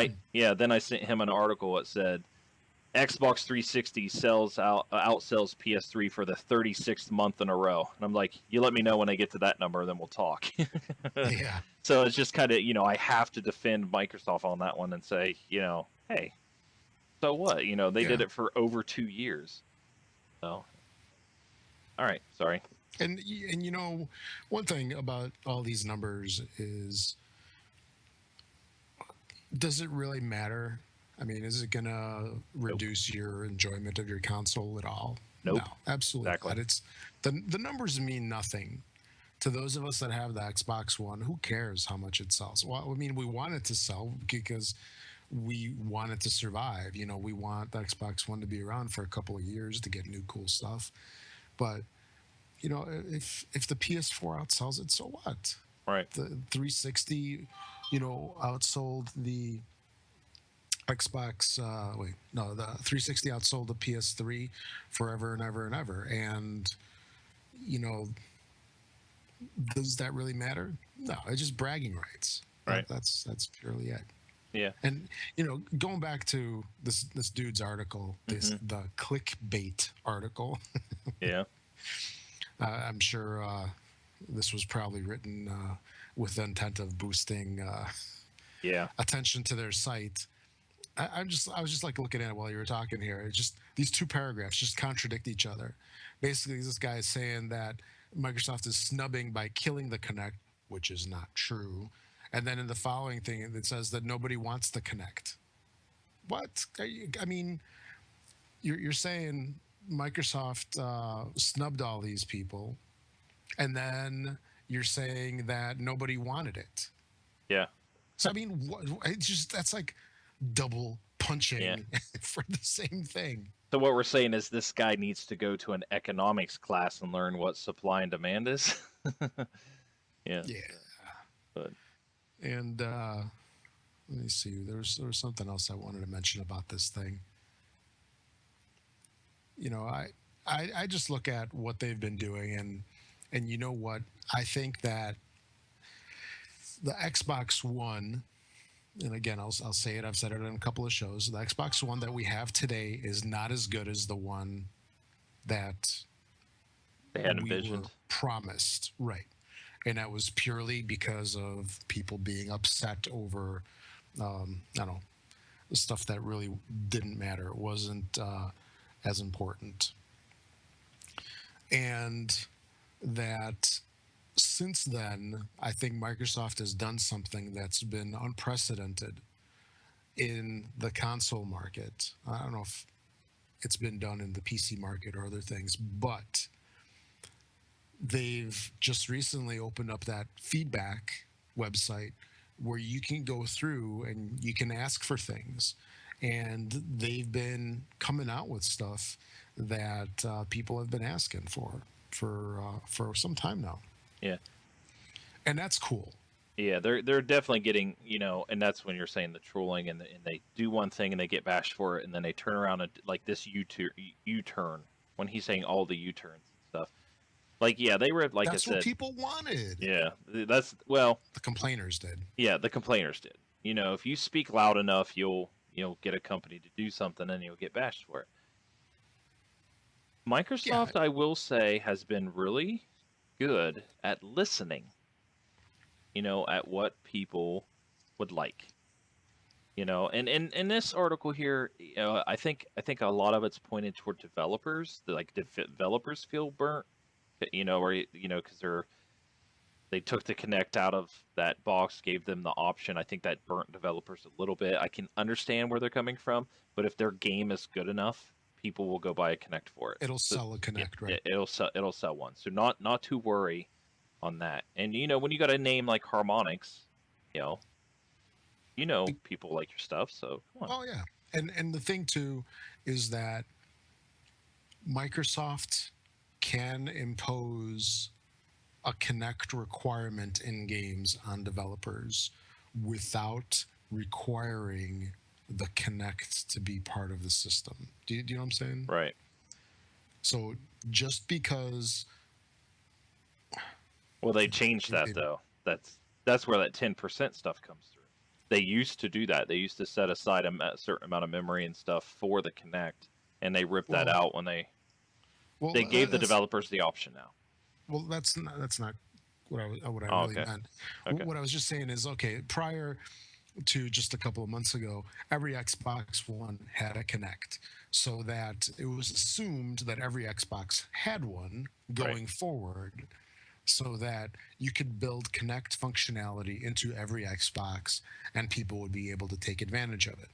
I sent him an article that said Xbox 360 outsells PS3 for the 36th month in a row. And I'm like, you let me know when I get to that number, then we'll talk. Yeah. So it's just kind of, I have to defend Microsoft on that one and say, hey, so what? They did it for over 2 years. So, all right, sorry. And one thing about all these numbers is, does it really matter? I mean, is it gonna reduce your enjoyment of your console at all? Nope. No, absolutely Exactly. not. It's the numbers mean nothing to those of us that have the Xbox One. Who cares how much it sells? Well, I mean, we want it to sell because we want it to survive. We want the Xbox One to be around for a couple of years to get new cool stuff. But if the PS4 outsells it, so what? Right. The 360, outsold the Xbox. The 360 outsold the PS3 forever and ever and ever. And does that really matter? No, it's just bragging rights. Right. That's purely it. Yeah. And going back to this dude's article, the clickbait article. Yeah. I'm sure this was probably written with the intent of boosting attention to their site. I was just like looking at it while you were talking here. It's just these two paragraphs just contradict each other. Basically, this guy is saying that Microsoft is snubbing by killing the Kinect, which is not true. And then in the following thing, it says that nobody wants the Kinect. What? I mean, you're saying Microsoft snubbed all these people, and then you're saying that nobody wanted it. Yeah. So I mean, it's just that's like double punching for the same thing. So what we're saying is this guy needs to go to an economics class and learn what supply and demand is. Yeah. But. And let me see. There was something else I wanted to mention about this thing. I just look at what they've been doing, and you know what? I think that the Xbox One, and again, I'll say it. I've said it in a couple of shows. The Xbox One that we have today is not as good as the one that they had envisioned, promised, right? And that was purely because of people being upset over, I don't know, stuff that really didn't matter. It wasn't as important. And that since then, I think Microsoft has done something that's been unprecedented in the console market. I don't know if it's been done in the PC market or other things, but they've just recently opened up that feedback website where you can go through and you can ask for things. And they've been coming out with stuff that people have been asking for some time now. Yeah. And that's cool. Yeah, they're definitely getting, and that's when you're saying the trolling, and they do one thing and they get bashed for it, and then they turn around and like this U-turn when he's saying all the U-turns and stuff. Like, yeah, they were like that's I said, what people wanted. Yeah, the complainers did. Yeah, the complainers did. If you speak loud enough, you'll get a company to do something, and you'll get bashed for it. Microsoft, I will say, has been really good at listening, at what people would like. And in this article here, I think a lot of it's pointed toward developers. Developers feel burnt, because they took the Connect out of that box, gave them the option. I think that burnt developers a little bit. I can understand where they're coming from, but if their game is good enough, people will go buy a Connect for it. It'll So sell a yeah, Connect, right? it'll sell one. So not to worry on that. And when you got a name like Harmonix, you know, people like your stuff. So come on. Oh yeah, and the thing too is that Microsoft can impose a Connect requirement in games on developers without requiring the Connect to be part of the system. Do you know what I'm saying? Right. So just because Well, they changed that it- though. That's where that 10% stuff comes through. They used to do that. They used to set aside a certain amount of memory and stuff for the Connect, and they ripped that well, out when well, they gave the that's developers the option now. that's not what I Oh, really okay. meant. Okay. What I was just saying is, okay, prior to just a couple of months ago, every Xbox One had a Connect, so that it was assumed that every Xbox had one going forward, so that you could build Connect functionality into every Xbox and people would be able to take advantage of it.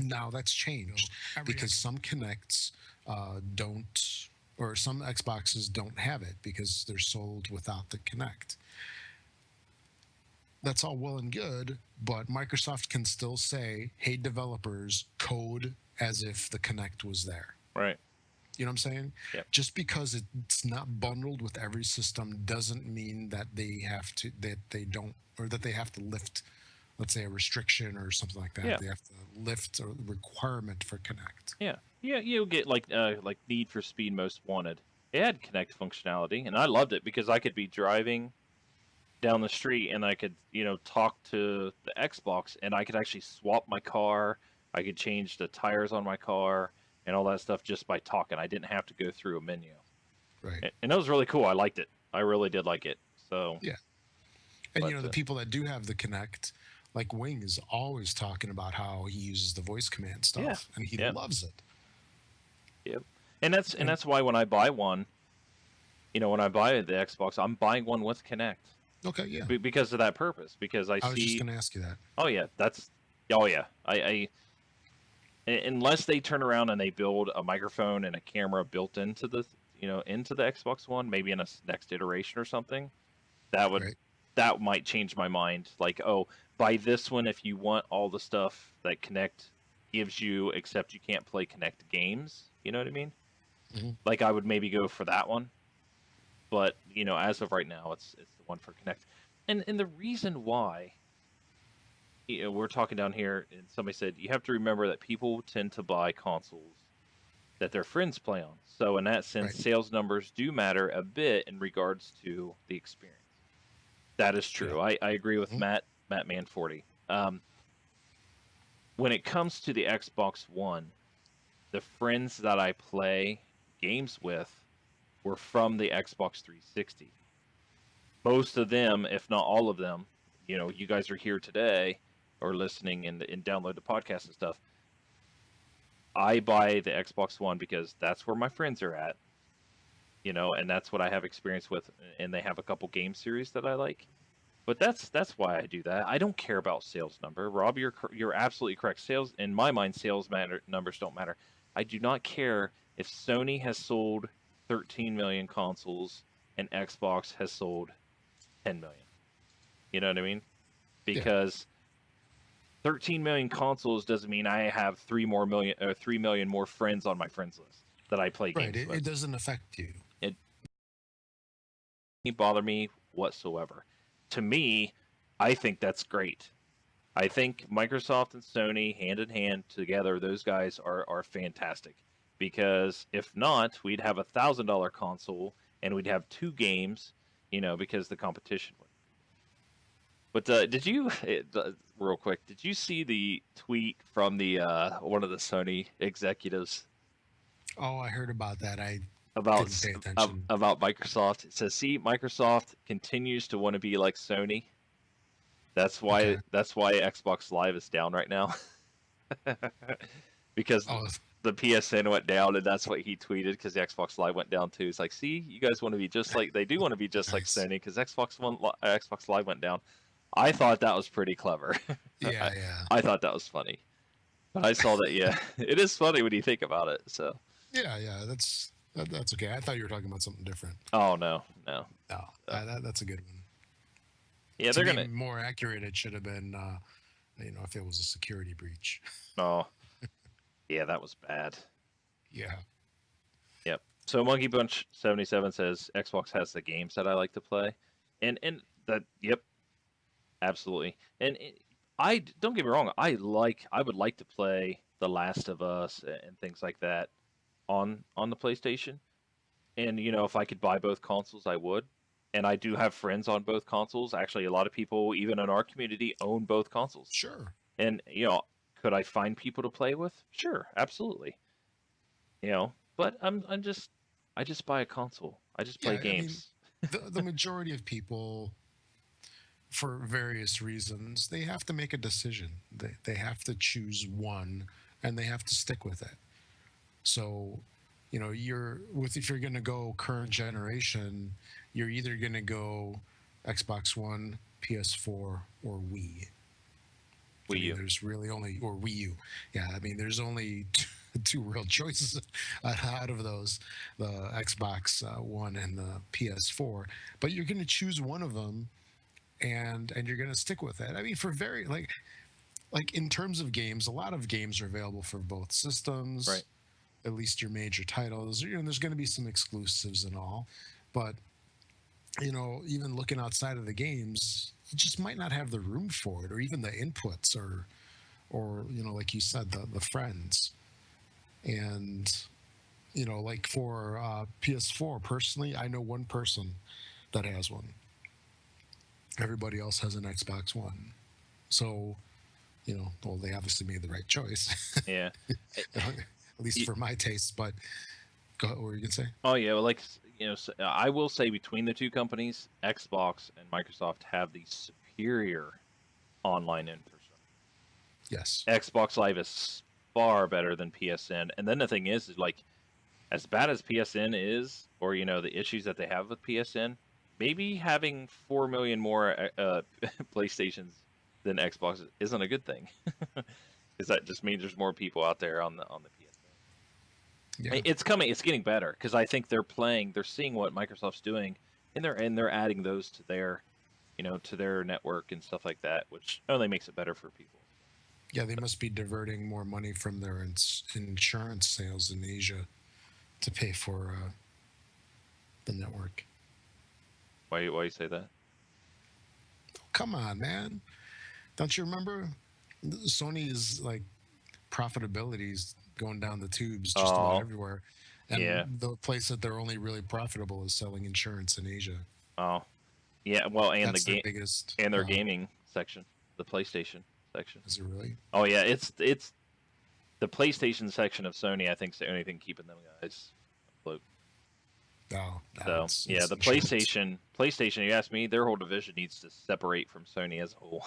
Now that's changed because some Connects don't, or some Xboxes don't have it because they're sold without the Connect. That's all well and good, but Microsoft can still say, hey, developers, code as if the Connect was there. Right. You know what I'm saying? Yep. Just because it's not bundled with every system doesn't mean that they don't, or that they have to lift, let's say, a restriction or something like that. Yeah. They have to lift a requirement for Connect. Yeah. Yeah. You'll get like Need for Speed Most Wanted. It had Connect functionality, and I loved it because I could be driving down the street and I could, talk to the Xbox and I could actually swap my car. I could change the tires on my car and all that stuff just by talking. I didn't have to go through a menu. Right. And that was really cool. I liked it. I really did like it. So Yeah. And but, the people that do have the Connect, like Wing is always talking about how he uses the voice command stuff, Yeah. and he Yeah. loves it. Yep. And that's why when I buy one, when I buy the Xbox, I'm buying one with Connect. Okay, yeah. Because of that purpose. Because I was just see. going to ask you that. Oh yeah, Oh yeah. Unless they turn around and they build a microphone and a camera built into the into the Xbox One, maybe in a next iteration or something, that would Right. that might change my mind. Like, oh, buy this one if you want all the stuff that Connect gives you, except you can't play Connect games. You know what I mean? Mhm. Like, I would maybe go for that one. But as of right now, it's the one for Connect. And the reason why, we're talking down here, and somebody said you have to remember that people tend to buy consoles that their friends play on. So in that sense, Right. sales numbers do matter a bit in regards to the experience. That is true. I agree with Mhm. Matt Manforty. When it comes to the Xbox One, the friends that I play games with were from the Xbox 360. Most of them, if not all of them, you guys are here today or listening and download the podcast and stuff. I buy the Xbox One because that's where my friends are at, and that's what I have experience with, and they have a couple game series that I like. But that's why I do that. I don't care about sales number. Rob, you're absolutely correct. Sales, in my mind, numbers don't matter. I do not care if Sony has sold 13 million consoles and Xbox has sold 10 million. You know what I mean? Because 13 million consoles doesn't mean I have 3 million more friends on my friends list that I play Right. games with. It doesn't affect you. It doesn't bother me whatsoever. To me, I think that's great. I think Microsoft and Sony, hand in hand together, those guys are fantastic. Because if not, we'd have $1,000 console and we'd have 2 games, because the competition would. But did you, real quick, did you see the tweet from the one of the Sony executives? Oh, I heard about that. about Didn't pay attention. about Microsoft. It says, "See, Microsoft continues to want to be like Sony. Okay. That's why Xbox Live is down right now, because Oh, the PSN went down, and that's what he tweeted. Because the Xbox Live went down too. It's like, see, you guys want to be just like they do want to be just like nice. Sony because Xbox Live went down. I thought that was pretty clever. Yeah, yeah, I thought that was funny. But I saw that. Yeah, it is funny when you think about it. So, yeah, yeah. That's okay. I thought you were talking about something different. oh no, no. No, that's a good one. Yeah, To they're be gonna. more accurate, it should have been, if it was a security breach. Oh, yeah, that was bad. Yeah. Yep. So Monkey Punch 77 says Xbox has the games that I like to play, and that yep, absolutely. And I don't get me wrong, I would like to play The Last of Us and things like that on the PlayStation. And if I could buy both consoles, I would. And I do have friends on both consoles. Actually, a lot of people, even in our community, own both consoles. Sure. And could I find people to play with? Sure, absolutely. But I just buy a console. I just play Yeah. I mean, games. the majority of people, for various reasons, they have to make a decision. They have to choose one, and they have to stick with it. So, if you're going to go current generation, you're either going to go Xbox One, PS4, or Wii. I Wii mean, U. there's really only, or Wii U. Yeah, I mean, there's only two real choices out of those, the Xbox One and the PS4. But you're going to choose one of them, and you're going to stick with it. I mean, for very like in terms of games, a lot of games are available for both systems. Right. At least your major titles. There's going to be some exclusives and all, but even looking outside of the games, you just might not have the room for it, or even the inputs, or like you said, the friends. And like for PS4, personally, I know one person that has one. Everybody else has an Xbox One. So, well, they obviously made the right choice, Yeah. at least for my taste. But go, what were you gonna say? Oh yeah. Well, I will say between the two companies, Xbox and Microsoft have the superior online infrastructure. Yes. Xbox Live is far better than PSN. And then the thing is like, as bad as PSN is, or the issues that they have with PSN, maybe having 4 million more PlayStations than Xbox isn't a good thing, because that just means there's more people out there on the PSN. Yeah. It's coming. It's getting better because I think they're seeing what Microsoft's doing, and they're adding those to their, to their network and stuff like that, which only makes it better for people. Yeah, they must be diverting more money from their insurance sales in Asia to pay for the network. Why you say that? Oh, come on, man! Don't you remember? Sony's like profitability is going down the tubes just about Oh, everywhere, and yeah. the place that they're only really profitable is selling insurance in Asia. Oh, yeah. Well, and That's their biggest. and their gaming section, the PlayStation section. Is it really? Oh yeah, it's the PlayStation section of Sony. I think is the only thing keeping them guys afloat. No. So it's the insurance. PlayStation. You ask me, their whole division needs to separate from Sony as a whole.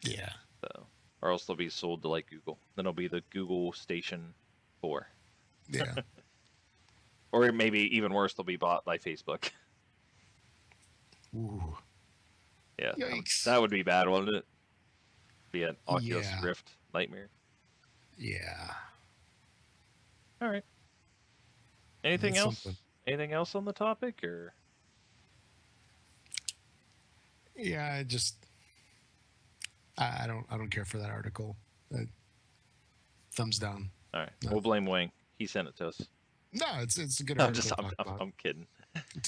Yeah. So, or else they'll be sold to like Google. Then it'll be the Google Station 4. Yeah. Or maybe even worse, they'll be bought by Facebook. Ooh. Yeah, Yikes. that would be bad, wouldn't it? Be an Oculus Yeah. Rift nightmare. Yeah. All right. Anything That's else? something. Anything else on the topic, or? Yeah, I don't care for that article. Thumbs down. All right, No. we'll blame Wing. He sent it to us. No, it's a good I'm article just, to talk about. I'm kidding.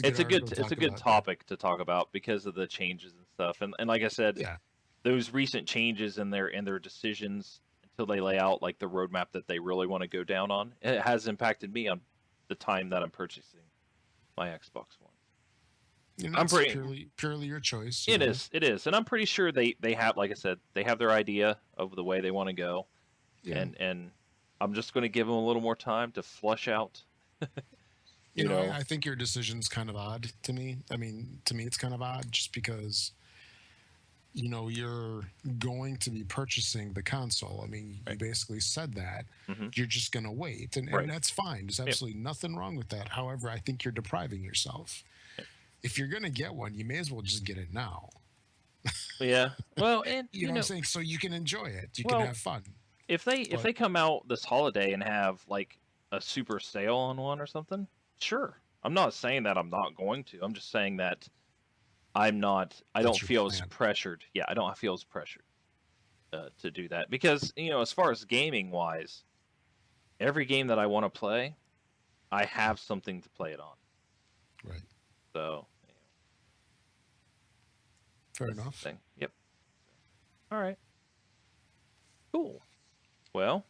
It's a good article to It's a talk good about, topic to talk about because of the changes and stuff. And like I said, Yeah. those recent changes in their decisions until they lay out like the roadmap that they really want to go down on, it has impacted me on the time that I'm purchasing my Xbox One. I'm It's pretty. purely your choice. It is, and I'm pretty sure they have, like I said, they have their idea of the way they want to go, Yeah. and I'm just going to give them a little more time to flush out You you know, know. I think your decision's kind of odd to me. I mean, to me, it's kind of odd just because, you know, you're going to be purchasing the console. I mean, you Right. basically said that. Hmm. You're just going to wait. And Right. that's fine. There's Yep. absolutely nothing wrong with that. However, I think you're depriving yourself. Yep. If you're going to get one, you may as well just get it now. Yeah. Well, and You know what I'm saying? So you can enjoy it, you can well, have fun. if But they come out this holiday and have like a super sale on one or something, sure. I'm not saying that I'm not going to. I'm just saying that I'm not. I that's don't your feel as plan. pressured. Yeah, I don't feel as pressured to do that because as far as gaming wise, every game that I want to play, I have something to play it on. Right. So Fair that's the enough. thing. Yep. All right. Cool. Well,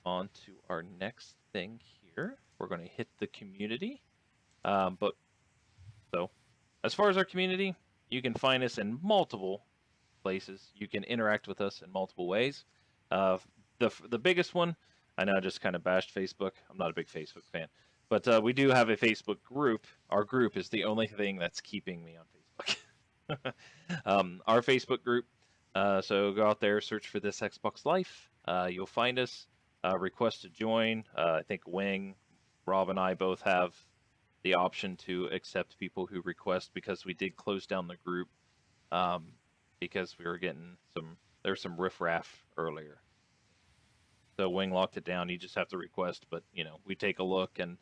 on to our next thing here. We're going to hit the community. But so, as far as our community, you can find us in multiple places. You can interact with us in multiple ways. Uh, the biggest one, I know I just kind of bashed Facebook. I'm not a big Facebook fan, but we do have a Facebook group. Our group is the only thing that's keeping me on Facebook. Our Facebook group. So go out there, search for This Xbox Life. You'll find us. Request to join. I think Wing, Rob, and I both have the option to accept people who request because we did close down the group um, because we were getting there's some riffraff earlier. So Wing locked it down. You just have to request, but we take a look and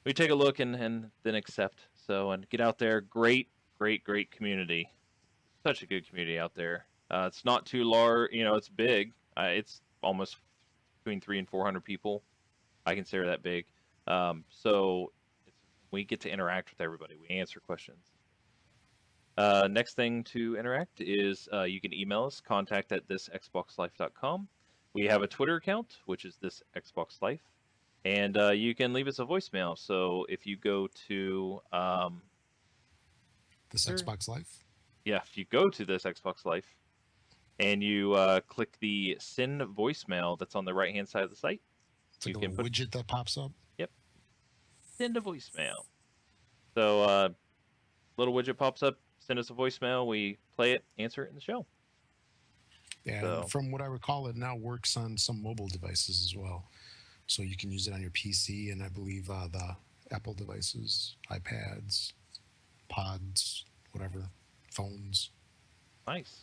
and then accept. So and get out there. Great, great, great community. Such a good community out there. It's not too large. It's big. It's almost between 300 and 400 people. I consider that big. So we get to interact with everybody. We answer questions. Next thing to interact is you can email us, contact at thisxboxlife.com. We have a Twitter account, which is this Xbox Life, and you can leave us a voicemail. So if you go to This Xbox Life. yeah, if you go to this Xbox Life and you click the send voicemail that's on the right hand side of the site, It's you like a can little put widget that pops up. yep, send a voicemail. So little widget pops up, send us a voicemail, we play it, answer it in the show. Yeah, and So from what I recall, it now works on some mobile devices as well. So you can use it on your PC and I believe the Apple devices, iPads, pods, whatever, phones. nice.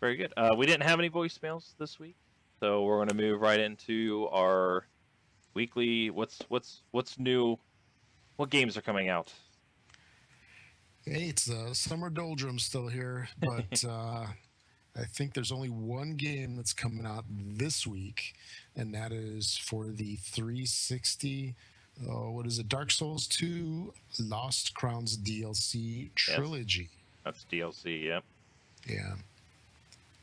Very good. We didn't have any voicemails this week, so we're going to move right into our weekly. What's new? What games are coming out? Hey, it's the summer doldrums still here, but I think there's only one game that's coming out this week, and that is for the 360. What is it? Dark Souls 2 Lost Crowns DLC Yes, trilogy. that's DLC. Yep. Yeah.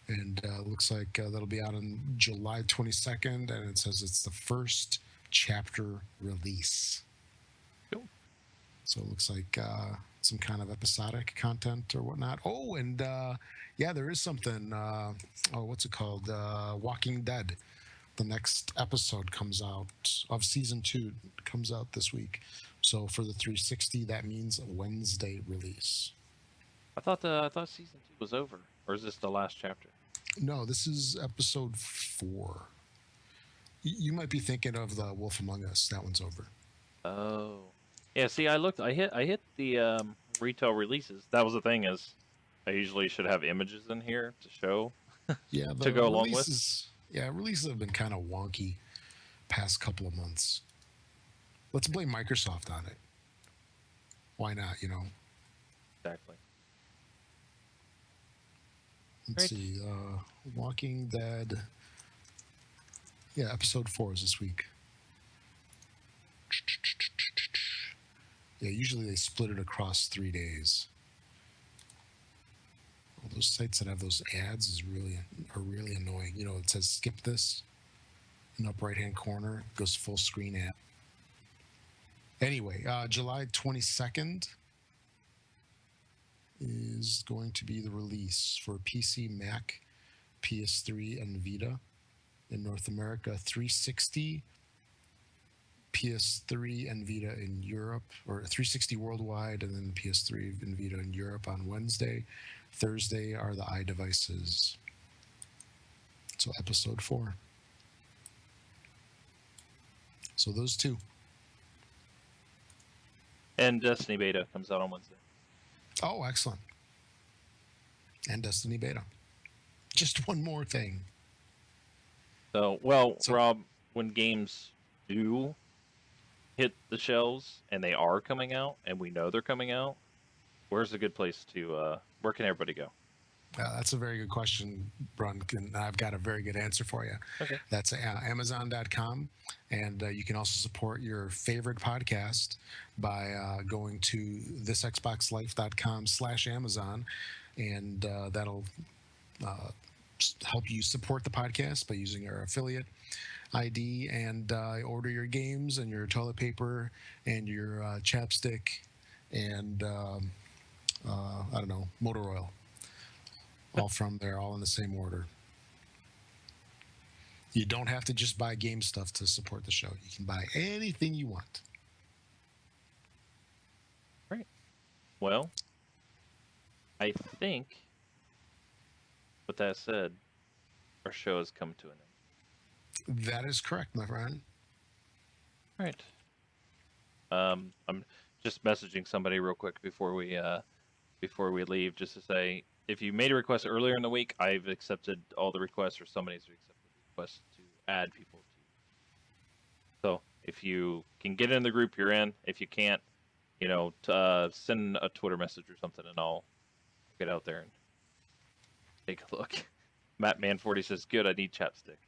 And looks like that'll be out on July 22nd, and it says it's the first chapter release. Cool. So it looks like some kind of episodic content or whatnot. Oh, and yeah, there is something. What's it called? Walking Dead. The next episode comes out of season 2 comes out this week. So for the 360, that means a Wednesday release. I thought season 2 was over, or is this the last chapter? No, this is episode 4. You might be thinking of the Wolf Among Us. That one's over. Oh, yeah. See, I hit the retail releases. That was the thing is, I usually should have images in here to show Yeah, to the go along with. releases have been kind of wonky past couple of months. Let's blame Microsoft on it. Why not, you know? Exactly. Let's Right. see. Walking Dead. Yeah, episode 4 is this week. Yeah, usually they split it across 3 days. All those sites that have those ads are really annoying. You know, it says skip this in the upper right hand corner, it goes full screen ad. Anyway, July 22nd is going to be the release for PC, Mac, PS3, and Vita. In North America, 360, PS3 and Vita in Europe, or 360 worldwide, and then PS3 and Vita in Europe on Wednesday. Thursday are the iDevices. So episode 4. So those two. And Destiny Beta comes out on Wednesday. Oh, excellent. And Destiny Beta. Just one more thing. So, Rob, when games do hit the shelves and they are coming out, and we know they're coming out, where's a good place to? Where can everybody go? That's a very good question, Brun, and I've got a very good answer for you. Okay. That's Amazon.com, and you can also support your favorite podcast by going to thisxboxlife.com/Amazon, and that'll help you support the podcast by using our affiliate ID and order your games and your toilet paper and your chapstick and I don't know, motor oil. All from there, all in the same order. You don't have to just buy game stuff to support the show. You can buy anything you want. Right. Well, I think, with that said, our show has come to an end. That is correct, my friend. Right. I'm just messaging somebody real quick before we leave, just to say, if you made a request earlier in the week, I've accepted all the requests, or somebody's accepted the request to add people to. So if you can get in the group you're in, if you can't, send a Twitter message or something, and I'll get out there and take a look. Matt Man40 says, "Good, I need chapstick.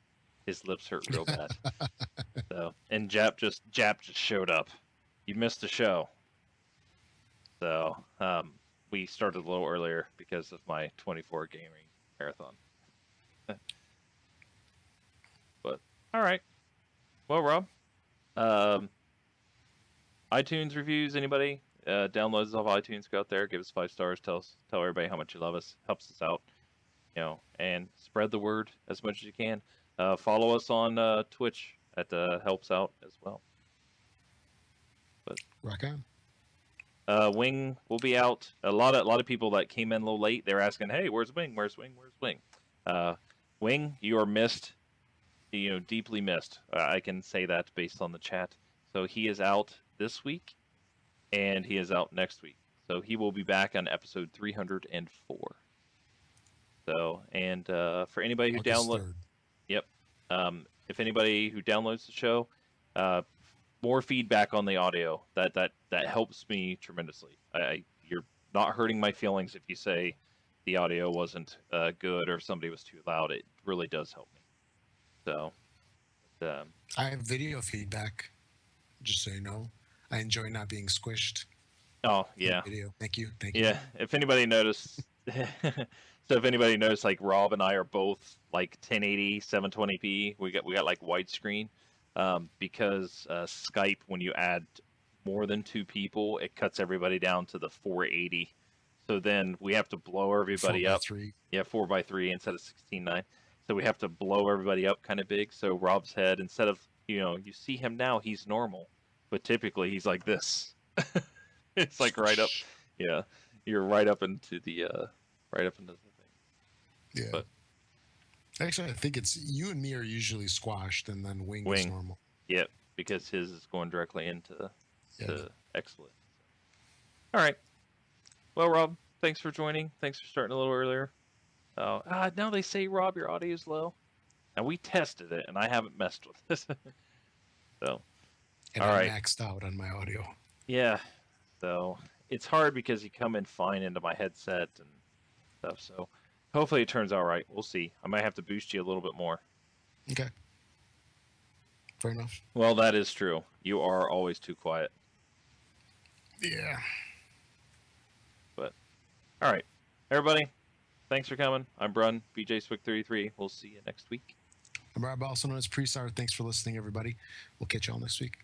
His lips hurt real bad." So, and Jap just showed up. You missed the show. So, we started a little earlier because of my 24 gaming marathon. But all right. Well, Rob, iTunes reviews. Anybody downloads off iTunes? Go out there, give us 5 stars. Tell everybody how much you love us. Helps us out. And spread the word as much as you can. Follow us on Twitch. That helps out as well. But rock on. Wing will be out. A lot of people that came in a little late, they're asking, "Hey, where's Wing? Where's Wing? Where's Wing?" Wing, you are missed. Deeply missed. I can say that based on the chat. So he is out this week, and he is out next week. So he will be back on episode 304. So, and for anybody who downloads, yep. If anybody who downloads the show, more feedback on the audio. That helps me tremendously. You're not hurting my feelings if you say the audio wasn't good or somebody was too loud. It really does help me. So, I have video feedback. Just so you know, I enjoy not being squished. Oh yeah. Video. Thank you. Yeah. If anybody noticed, so if anybody noticed, like Rob and I are both like 1080, 720p. We got like widescreen. Because Skype, when you add more than 2 people, it cuts everybody down to the 480. So then we have to blow everybody up. 4:3. Yeah, 4:3 instead of 16:9. So we have to blow everybody up kind of big. So Rob's head, instead of, you see him now, he's normal, but typically he's like this. It's like right up. Yeah, you're right up into the thing. Yeah. But, actually, I think it's you and me are usually squashed, and then Wing is normal. Yep, because his is going directly into XSplit. All right. Well, Rob, thanks for joining. Thanks for starting a little earlier. Now they say, Rob, your audio is low. Now we tested it, and I haven't messed with it. So, and all I right. maxed out on my audio. Yeah. So it's hard because you come in fine into my headset and stuff. So hopefully it turns out right. We'll see. I might have to boost you a little bit more. Okay. Fair enough. Well, that is true. You are always too quiet. Yeah. But all right, everybody. Thanks for coming. I'm Brun, BJ Swick 33. We'll see you next week. I'm Rob, also known as Presar. Thanks for listening, everybody. We'll catch you all next week.